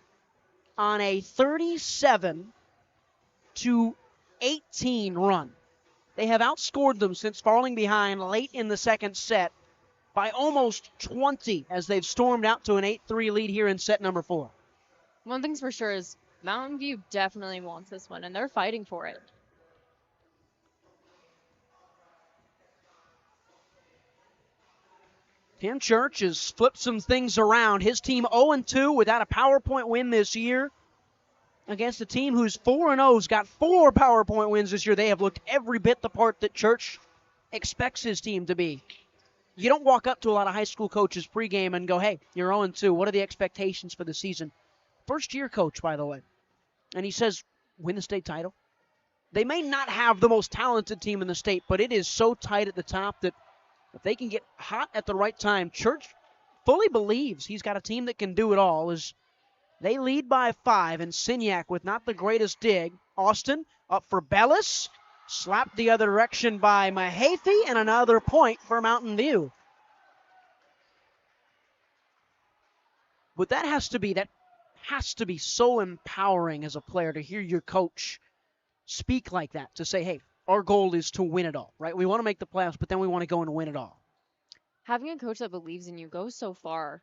on a 37-18 run. They have outscored them since falling behind late in the second set by almost 20 as they've stormed out to an 8-3 lead here in set number 4. One thing's for sure is Mountain View definitely wants this one, and they're fighting for it. Tim Church has flipped some things around. His team 0-2 without a PowerPoint win this year against a team who's 4-0's got 4 PowerPoint wins this year. They have looked every bit the part that Church expects his team to be. You don't walk up to a lot of high school coaches pregame and go, hey, you're 0-2. What are the expectations for the season? First-year coach, by the way. And he says, win the state title. They may not have the most talented team in the state, but it is so tight at the top that if they can get hot at the right time, Church fully believes he's got a team that can do it all. As they lead by 5, and Signac with not the greatest dig. Austin up for Bellis. Slapped the other direction by Mahaffey, and another point for Mountain View. But that has to be so empowering as a player to hear your coach speak like that, to say, hey, our goal is to win it all, right? We want to make the playoffs, but then we want to go and win it all. Having a coach that believes in you goes so far.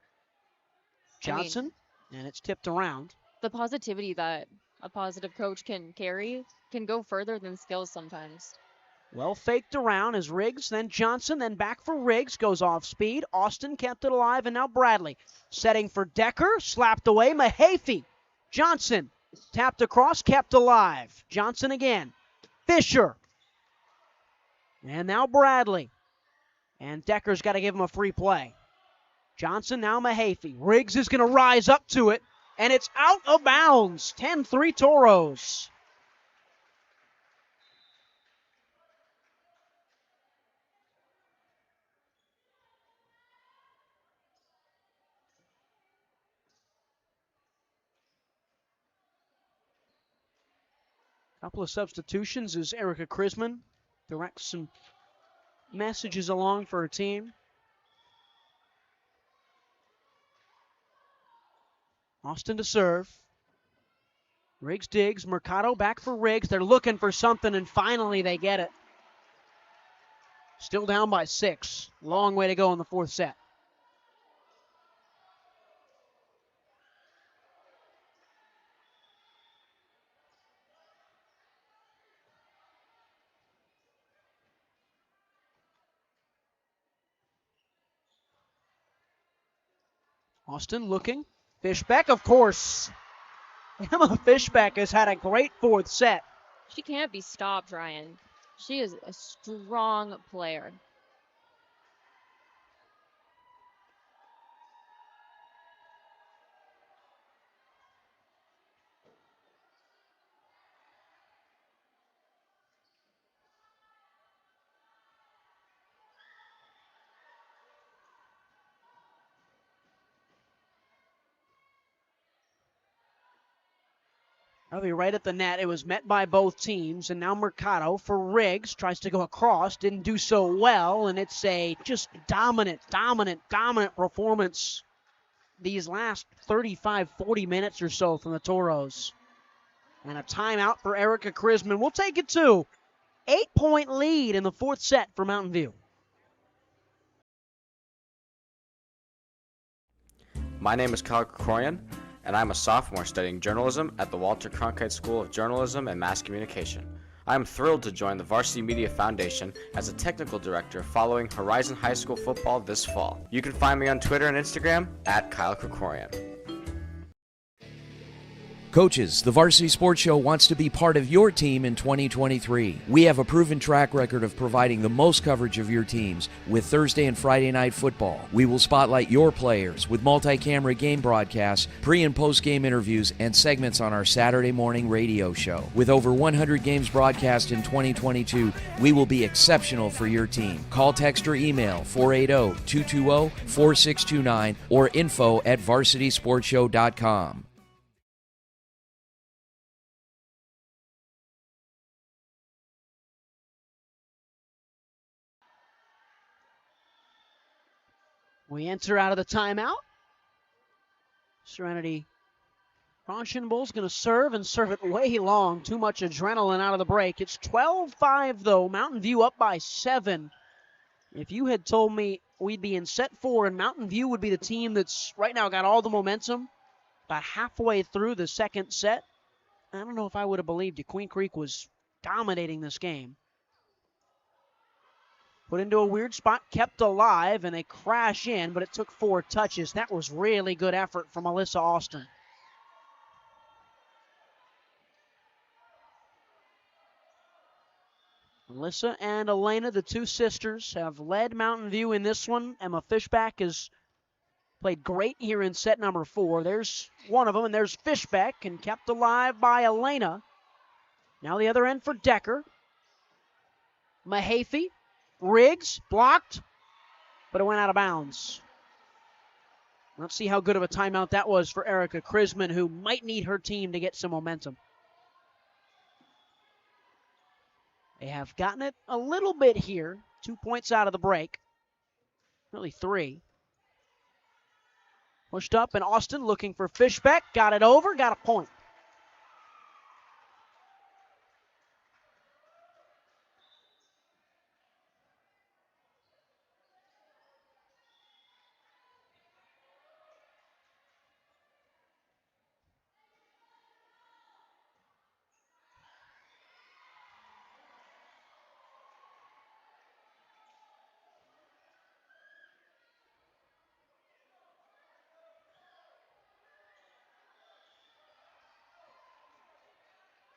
Johnson, and it's tipped around. The positivity that a positive coach can carry can go further than skills sometimes. Well faked around as Riggs, then Johnson, then back for Riggs, goes off speed. Austin kept it alive, and now Bradley setting for Decker, slapped away. Mahaffey, Johnson, Tapped across, kept alive. Johnson again. Fisher. And now Bradley. And Decker's got to give him a free play. Johnson, now Mahaffey. Riggs is going to rise up to it, and it's out of bounds. 10-3 Toros. Couple of substitutions as Erica Krisman directs some messages along for her team. Austin to serve. Riggs digs. Mercado back for Riggs. They're looking for something, and finally they get it. Still down by 6. Long way to go in the fourth set. Austin looking. Fishbeck, of course. Emma Fishbeck has had a great fourth set. She can't be stopped, Ryan. She is a strong player. That'll be right at the net. It was met by both teams, and now Mercado for Riggs. Tries to go across, didn't do so well, and it's a just dominant performance these last 35, 40 minutes or so from the Toros. And a timeout for Erica Krisman. We'll take it to 8-point lead in the fourth set for Mountain View. My name is Kyle Krikorian, and I'm a sophomore studying journalism at the Walter Cronkite School of Journalism and Mass Communication. I am thrilled to join the Varsity Media Foundation as a technical director following Horizon High School football this fall. You can find me on Twitter and Instagram at Kyle Krikorian. Coaches, the Varsity Sports Show wants to be part of your team in 2023. We have a proven track record of providing the most coverage of your teams with Thursday and Friday night football. We will spotlight your players with multi-camera game broadcasts, pre- and post-game interviews, and segments on our Saturday morning radio show. With over 100 games broadcast in 2022, we will be exceptional for your team. Call, text, or email 480-220-4629 or info@varsitysportshow.com. We enter out of the timeout. Serenity Rauschenbull's going to serve and serve it way long. Too much adrenaline out of the break. It's 12-5, though. Mountain View up by 7. If you had told me we'd be in set 4 and Mountain View would be the team that's right now got all the momentum, about halfway through the second set, I don't know if I would have believed you. Queen Creek was dominating this game. Put into a weird spot, kept alive, and they crash in, but it took 4 touches. That was really good effort from Alyssa Austin. Alyssa and Elena, the two sisters, have led Mountain View in this one. Emma Fishbeck has played great here in set number 4. There's one of them, and there's Fishbeck, and kept alive by Elena. Now the other end for Decker. Mahaffey. Riggs, blocked, but it went out of bounds. Let's see how good of a timeout that was for Erica Krisman, who might need her team to get some momentum. They have gotten it a little bit here. 2 points out of the break. Really 3. Pushed up, and Austin looking for Fishbeck. Got it over, got a point.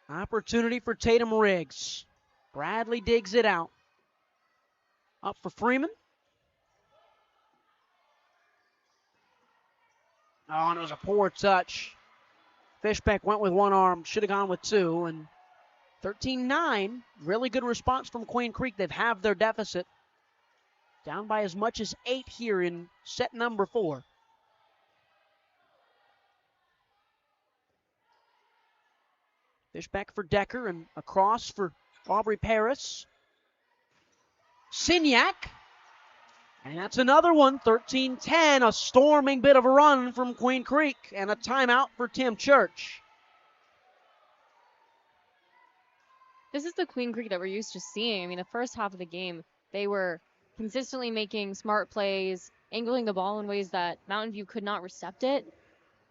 Opportunity for Tatum Riggs. Bradley digs it out. Up for Freeman. Oh, and it was a poor touch. Fishbeck went with one arm, should have gone with two, and 13-9. Really good response from Queen Creek. They've halved their deficit. Down by as much as 8 here in set number 4. Fishbeck for Decker and across for Aubrey Paris. Signac. And that's another one, 13-10, a storming bit of a run from Queen Creek, and a timeout for Tim Church. This is the Queen Creek that we're used to seeing. I mean, the first half of the game, they were consistently making smart plays, angling the ball in ways that Mountain View could not recept it,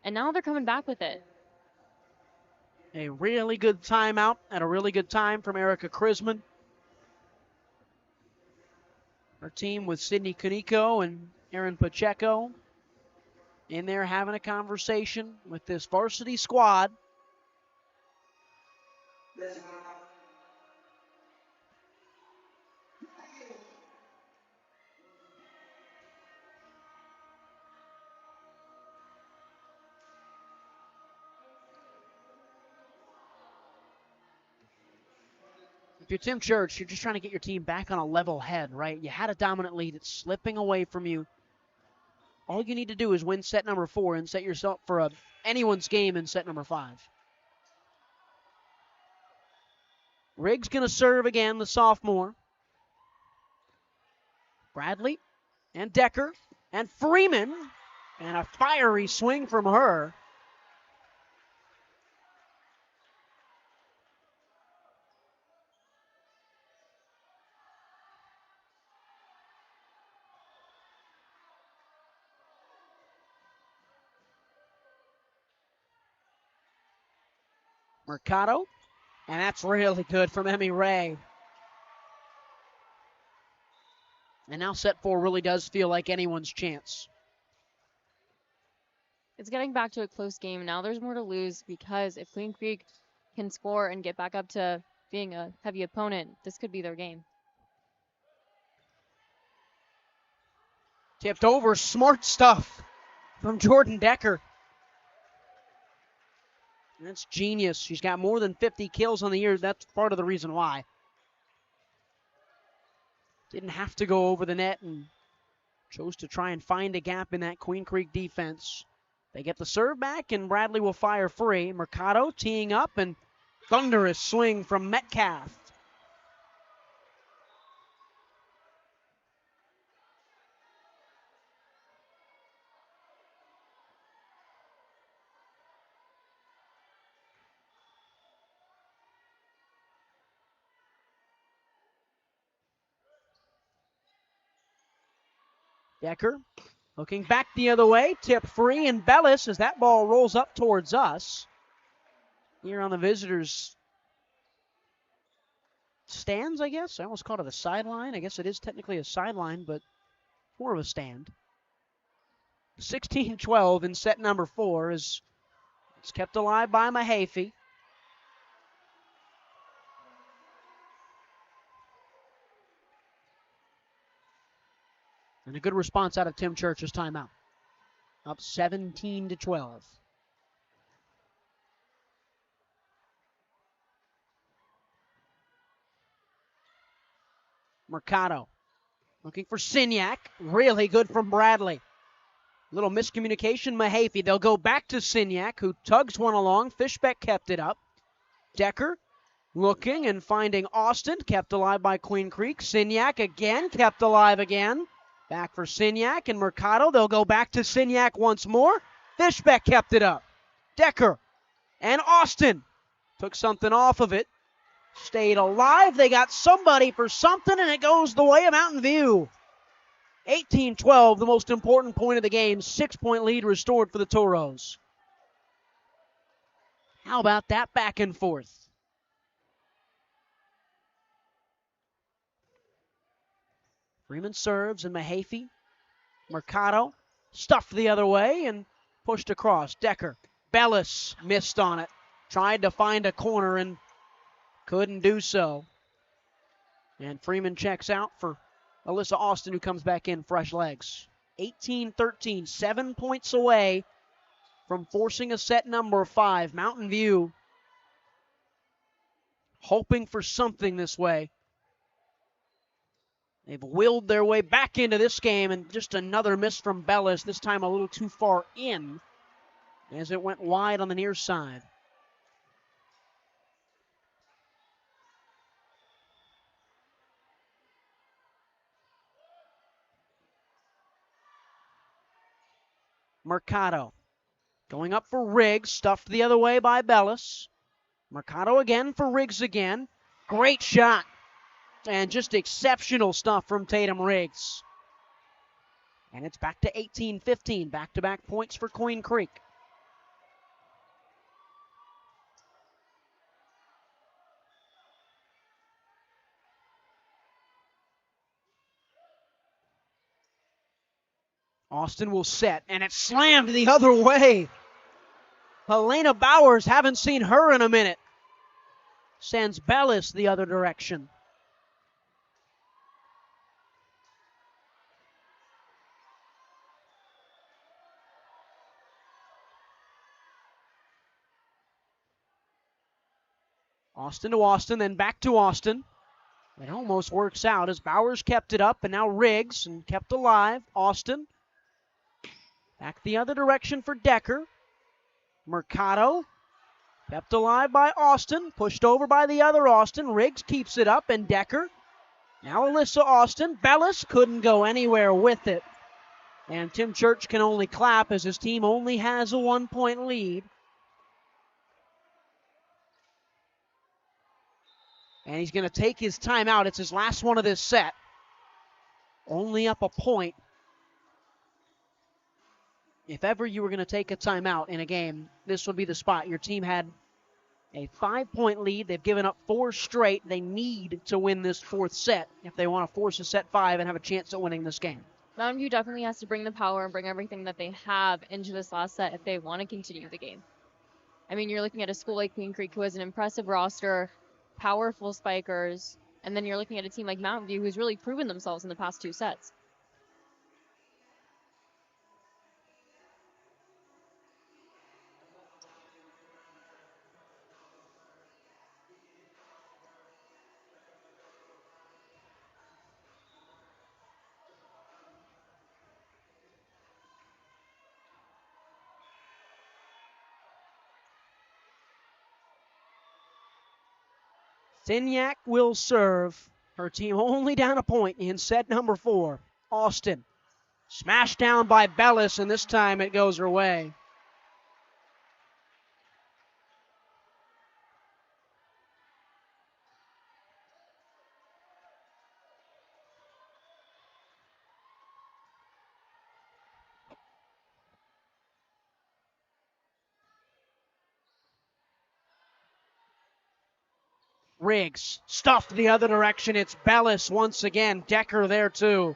and now they're coming back with it. A really good timeout at a really good time from Erica Krisman. Her team with Sydney Cunico and Aaron Pacheco in there having a conversation with this varsity squad. If you're Tim Church, you're just trying to get your team back on a level head, right? You had a dominant lead. It's slipping away from you. All you need to do is win set number 4 and set yourself for anyone's game in set number 5. Riggs going to serve again, the sophomore. Bradley and Decker and Freeman. And a fiery swing from her. Mercado, and that's really good from Emmy Ray. And now set 4 really does feel like anyone's chance. It's getting back to a close game. Now there's more to lose because if Queen Creek can score and get back up to being a heavy opponent, this could be their game. Tipped over, smart stuff from Jordan Decker. That's genius. She's got more than 50 kills on the year. That's part of the reason why. Didn't have to go over the net and chose to try and find a gap in that Queen Creek defense. They get the serve back, and Bradley will fire free. Mercado teeing up, and thunderous swing from Metcalf. Decker looking back the other way, tip free, and Bellis as that ball rolls up towards us. Here on the visitors' stands, I guess. I almost called it a sideline. I guess it is technically a sideline, but more of a stand. 16-12 in set number 4 is it's kept alive by Mahaffey. And a good response out of Tim Church's timeout. Up 17-12. Mercado looking for Signac. Really good from Bradley. Little miscommunication, Mahaffey. They'll go back to Signac, who tugs one along. Fishbeck kept it up. Decker looking and finding Austin. Kept alive by Queen Creek. Signac again, kept alive again. Back for Signac and Mercado. They'll go back to Signac once more. Fishbeck kept it up. Decker and Austin took something off of it. Stayed alive. They got somebody for something, and it goes the way of Mountain View. 18-12, the most important point of the game. 6-point lead restored for the Toros. How about that back and forth? Freeman serves, and Mahaffey, Mercado, stuffed the other way and pushed across. Decker, Bellis missed on it. Tried to find a corner, and Couldn't do so. And Freeman checks out for Alyssa Austin, who comes back in fresh legs. 18-13, 7 points away from forcing a set number 5. Mountain View hoping for something this way. They've willed their way back into this game, and just another miss from Bellis, this time a little too far in as it went wide on the near side. Mercado going up for Riggs, stuffed the other way by Bellis. Mercado again for Riggs again. Great shot. And just exceptional stuff from Tatum Riggs. And it's back to 18-15. Back-to-back points for Queen Creek. Austin will set, and it's slammed the other way. Helena Bowers, haven't seen her in a minute. Sends Bellis the other direction. Austin to Austin, then back to Austin. It almost works out as Bowers kept it up, and now Riggs and kept alive. Austin back the other direction for Decker. Mercado kept alive by Austin, pushed over by the other Austin. Riggs keeps it up, and Decker. Now Alyssa Austin. Bellis couldn't go anywhere with it. And Tim Church can only clap as his team only has a 1-point lead. And he's going to take his timeout. It's his last one of this set. Only up a point. If ever you were going to take a timeout in a game, this would be the spot. Your team had a 5-point lead. They've given up 4 straight. They need to win this 4th set if they want to force a set 5 and have a chance at winning this game. Mountain View definitely has to bring the power and bring everything that they have into this last set if they want to continue the game. I mean, you're looking at a school like Queen Creek who has an impressive roster, powerful spikers, and then you're looking at a team like Mountain View who's really proven themselves in the past 2 sets. Signac will serve. Her team only down a point in set number 4. Austin smashed down by Bellis, and this time it goes her way. Riggs stuffed the other direction. It's Bellis once again. Decker there too.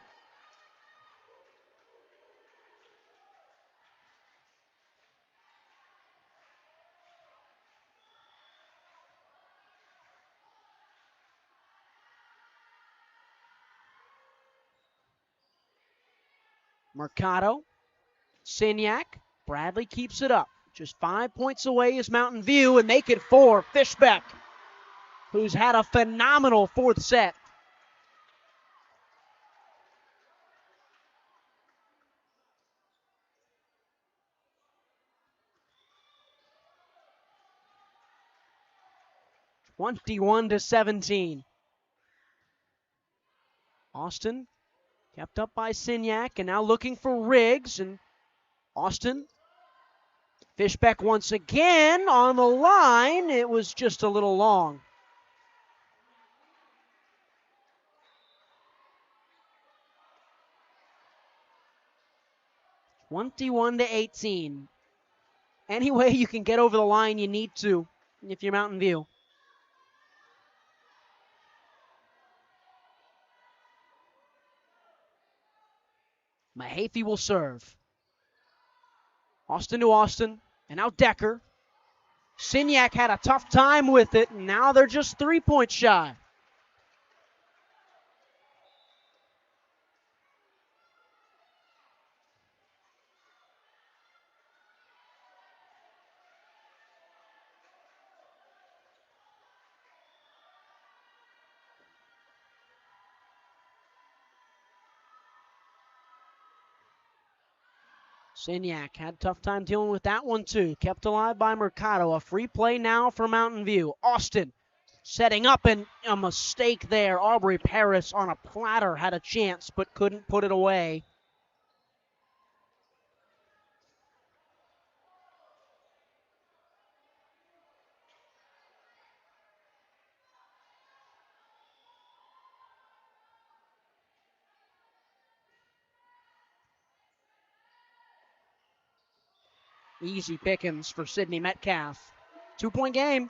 Mercado, Signac, Bradley keeps it up. Just 5 points away is Mountain View, and make it 4. Fishbeck, who's had a phenomenal 4th set. (21-17). Austin kept up by Signac, and now looking for Riggs, and Austin. Fishbeck once again on the line. It was just a little long. (21-18). Any way you can get over the line, you need to if you're Mountain View. Mahaffey will serve. Austin to Austin, and now Decker. Signac had a tough time with it, and now they're just 3 points shy. Signac had a tough time dealing with that one too. Kept alive by Mercado. A free play now for Mountain View. Austin setting up, and a mistake there. Aubrey Paris on a platter had a chance but couldn't put it away. Easy pickings for Sydney Metcalf. 2-point game.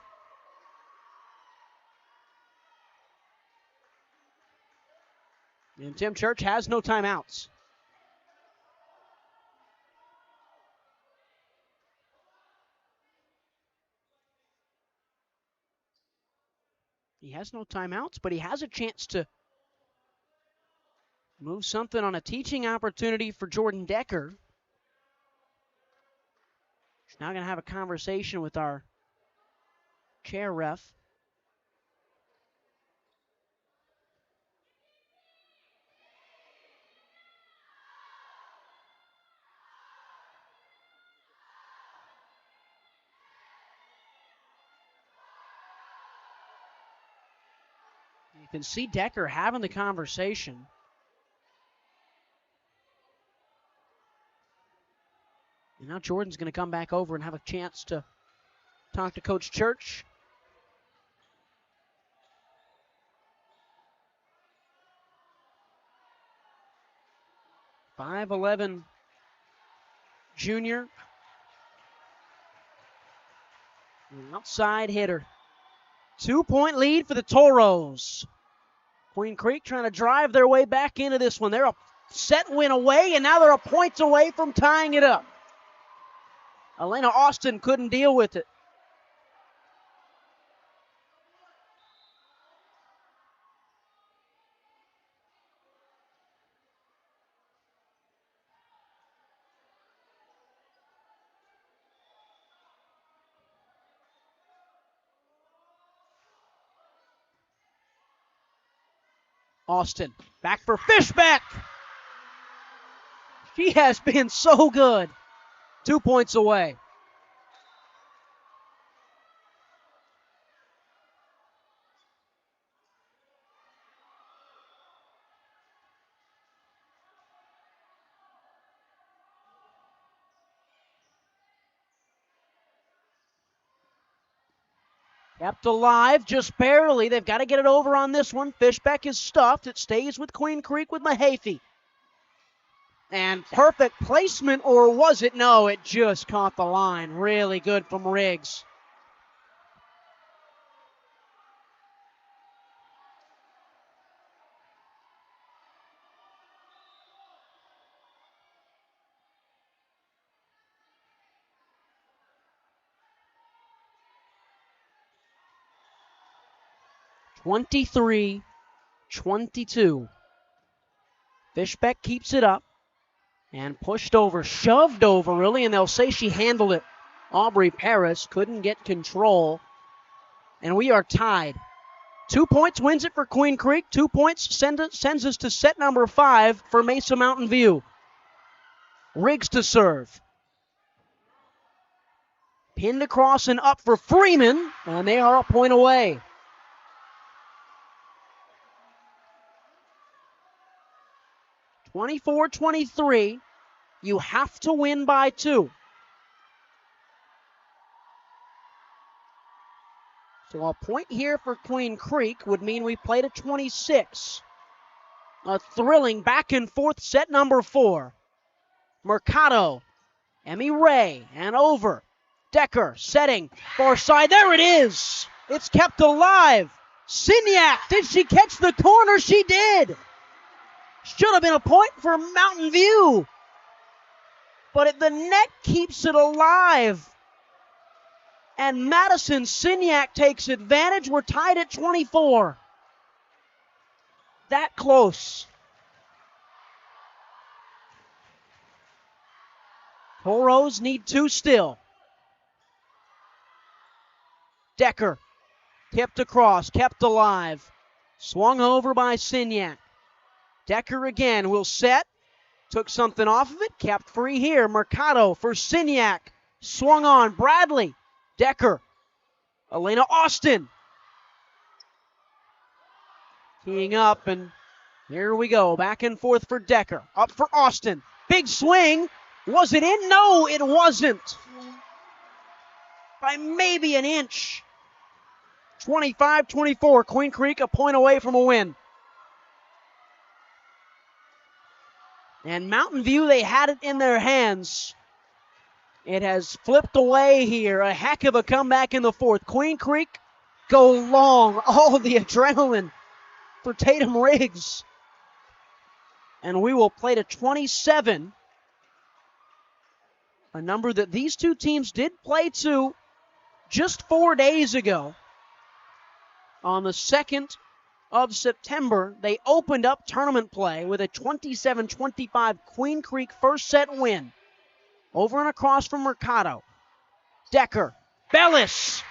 And Tim Church has no timeouts. He has no timeouts, but he has a chance to move something on a teaching opportunity for Jordan Decker. He's now going to have a conversation with our chair ref. You can see Decker having the conversation. And now Jordan's going to come back over and have a chance to talk to Coach Church. .5'11" junior. An outside hitter. 2-point lead for the Toros. Queen Creek trying to drive their way back into this one. They're a set win away, and now they're a point away from tying it up. Elena Austin couldn't deal with it. Austin back for Fishback. She has been so good. 2 points away. Kept alive just barely. They've got to get it over on this one. Fishback is stuffed. It stays with Queen Creek with Mahaffey. And perfect placement, or was it? No, it just caught the line. Really good from Riggs. (23-22). Fishbeck keeps it up and pushed over, shoved over really, and they'll say she handled it. Aubrey Paris couldn't get control, and we are tied. 2 points wins it for Queen Creek. 2 points sends us to set number 5 for Mesa Mountain View. Riggs to serve. Pinned across and up for Freeman, and they are a point away. (24-23). You have to win by 2. So a point here for Queen Creek would mean we played at 26. A thrilling back and forth set number 4. Mercado, Emmy Ray, and over. Decker setting, far side. There it is. It's kept alive. Signac, did she catch the corner? She did. Should have been a point for Mountain View. But the net keeps it alive. And Madison Signac takes advantage. We're tied at 24. That close. Toros need 2 still. Decker tipped across, kept alive. Swung over by Signac. Decker again will set. Took something off of it, kept free here. Mercado for Signac. Swung on. Bradley. Decker. Elena Austin. Teeing up, and here we go. Back and forth for Decker. Up for Austin. Big swing. Was it in? No, it wasn't. By maybe an inch. 25-24. Queen Creek a point away from a win. And Mountain View, they had it in their hands. It has flipped away here. A heck of a comeback in the fourth. Queen Creek go long. Oh, the adrenaline for Tatum Riggs. And we will play to 27. A number that these two teams did play to just 4 days ago. On the 2nd of September, they opened up tournament play with a 27-25 Queen Creek first set win. Over and across from Mercado. Decker. Bellis.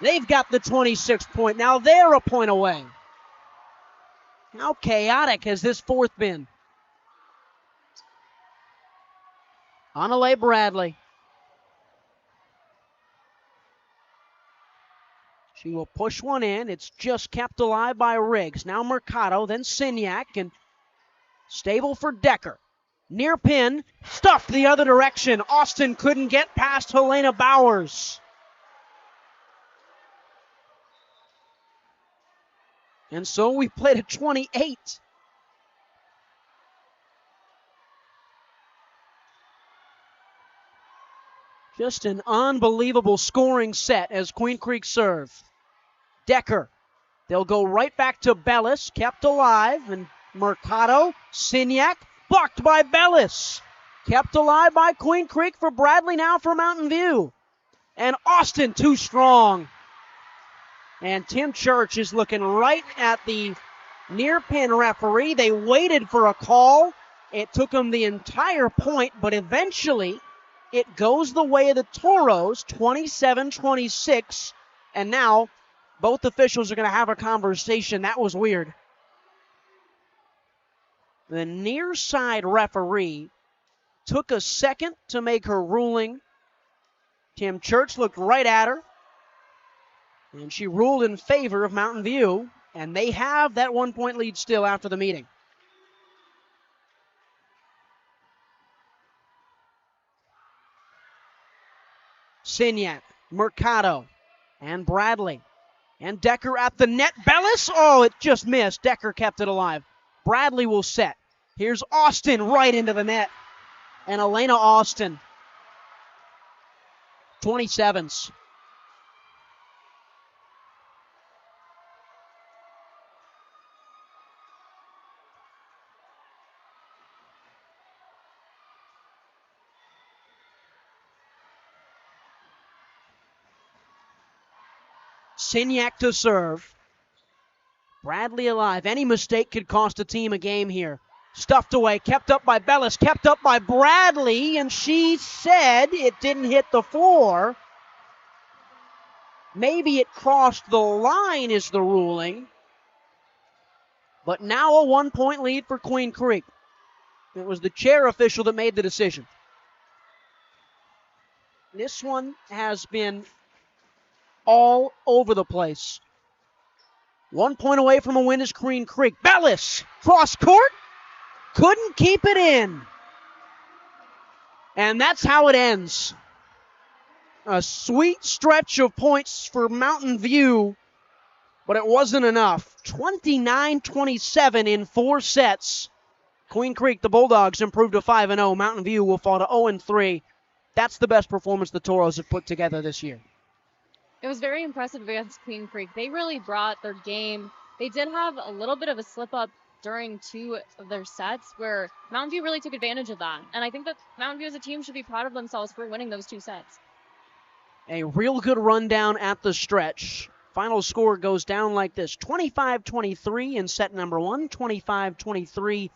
They've got the 26 point. Now they're a point away. How chaotic has this fourth been? Anale Bradley. She will push one in. It's just kept alive by Riggs. Now Mercado, then Signac, and stable for Decker. Near pin, stuffed the other direction. Austin couldn't get past Helena Bowers. And so we played at 28. Just an unbelievable scoring set as Queen Creek serve. Decker. They'll go right back to Bellis, kept alive, and Mercado, Signac, blocked by Bellis. Kept alive by Queen Creek for Bradley now for Mountain View. And Austin too strong. And Tim Church is looking right at the near pin referee. They waited for a call. It took them the entire point, but eventually it goes the way of the Toros, 27-26. And now both officials are going to have a conversation. That was weird. The near side referee took a second to make her ruling. Tim Church looked right at her, and she ruled in favor of Mountain View, and they have that 1 point lead still after the meeting. Signac, Mercado, and Bradley. And Decker at the net. Bellis, oh, it just missed. Decker kept it alive. Bradley will set. Here's Austin right into the net. And Elena Austin. 27s. Signac to serve. Bradley alive. Any mistake could cost a team a game here. Stuffed away, kept up by Bellis, kept up by Bradley, and she said it didn't hit the floor. Maybe it crossed the line is the ruling. But now a 1 point lead for Queen Creek. It was the chair official that made the decision. This one has been all over the place. 1 point away from a win is Queen Creek. Bellis, cross court, couldn't keep it in. And that's how it ends. A sweet stretch of points for Mountain View, but it wasn't enough. 29-27 in 4 sets. Queen Creek, the Bulldogs, improved to 5-0. Mountain View will fall to 0-3. That's the best performance the Toros have put together this year. It was very impressive against Queen Creek. They really brought their game. They did have a little bit of a slip-up during 2 of their sets where Mountain View really took advantage of that. And I think that Mountain View as a team should be proud of themselves for winning those 2 sets. A real good rundown at the stretch. Final score goes down like this: 25-23 in set number 1, 25-23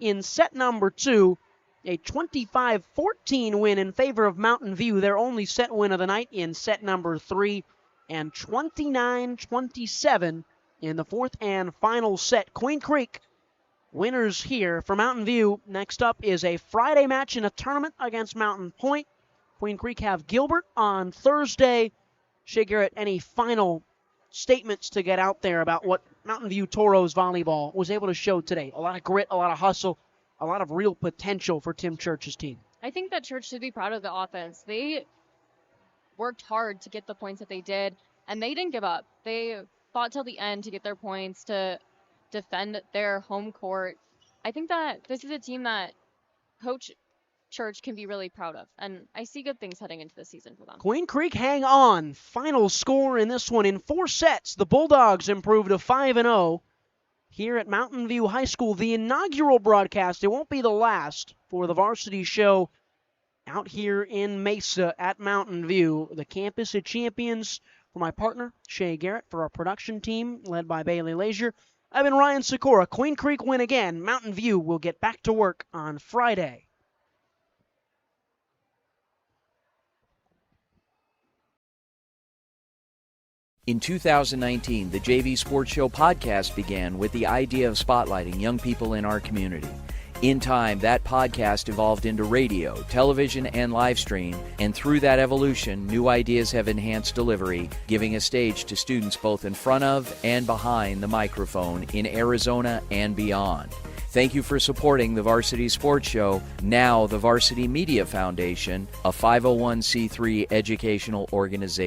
in set number 2. A 25-14 win in favor of Mountain View, their only set win of the night in set number 3, and 29-27 in the fourth and final set. Queen Creek winners here for Mountain View. Next up is a Friday match in a tournament against Mountain Point. Queen Creek have Gilbert on Thursday. Shea Garrett, any final statements to get out there about what Mountain View Toros volleyball was able to show today? A lot of grit, a lot of hustle, a lot of real potential for Tim Church's team. I think that Church should be proud of the offense. They worked hard to get the points that they did, and they didn't give up. They fought till the end to get their points, to defend their home court. I think that this is a team that Coach Church can be really proud of, and I see good things heading into the season for them. Queen Creek hang on. Final score in this one: in 4 sets, the Bulldogs improved to 5-0 here at Mountain View High School. The inaugural broadcast, it won't be the last for the Varsity show out here in Mesa at Mountain View. The Campus of Champions. For my partner, Shea Garrett, for our production team, led by Bailey Lazier, I've been Ryan Sikora. Queen Creek win again. Mountain View will get back to work on Friday. In 2019, the JV Sports Show podcast began with the idea of spotlighting young people in our community. In time, that podcast evolved into radio, television, and live stream, and through that evolution, new ideas have enhanced delivery, giving a stage to students both in front of and behind the microphone in Arizona and beyond. Thank you for supporting the Varsity Sports Show, now the Varsity Media Foundation, a 501c3 educational organization.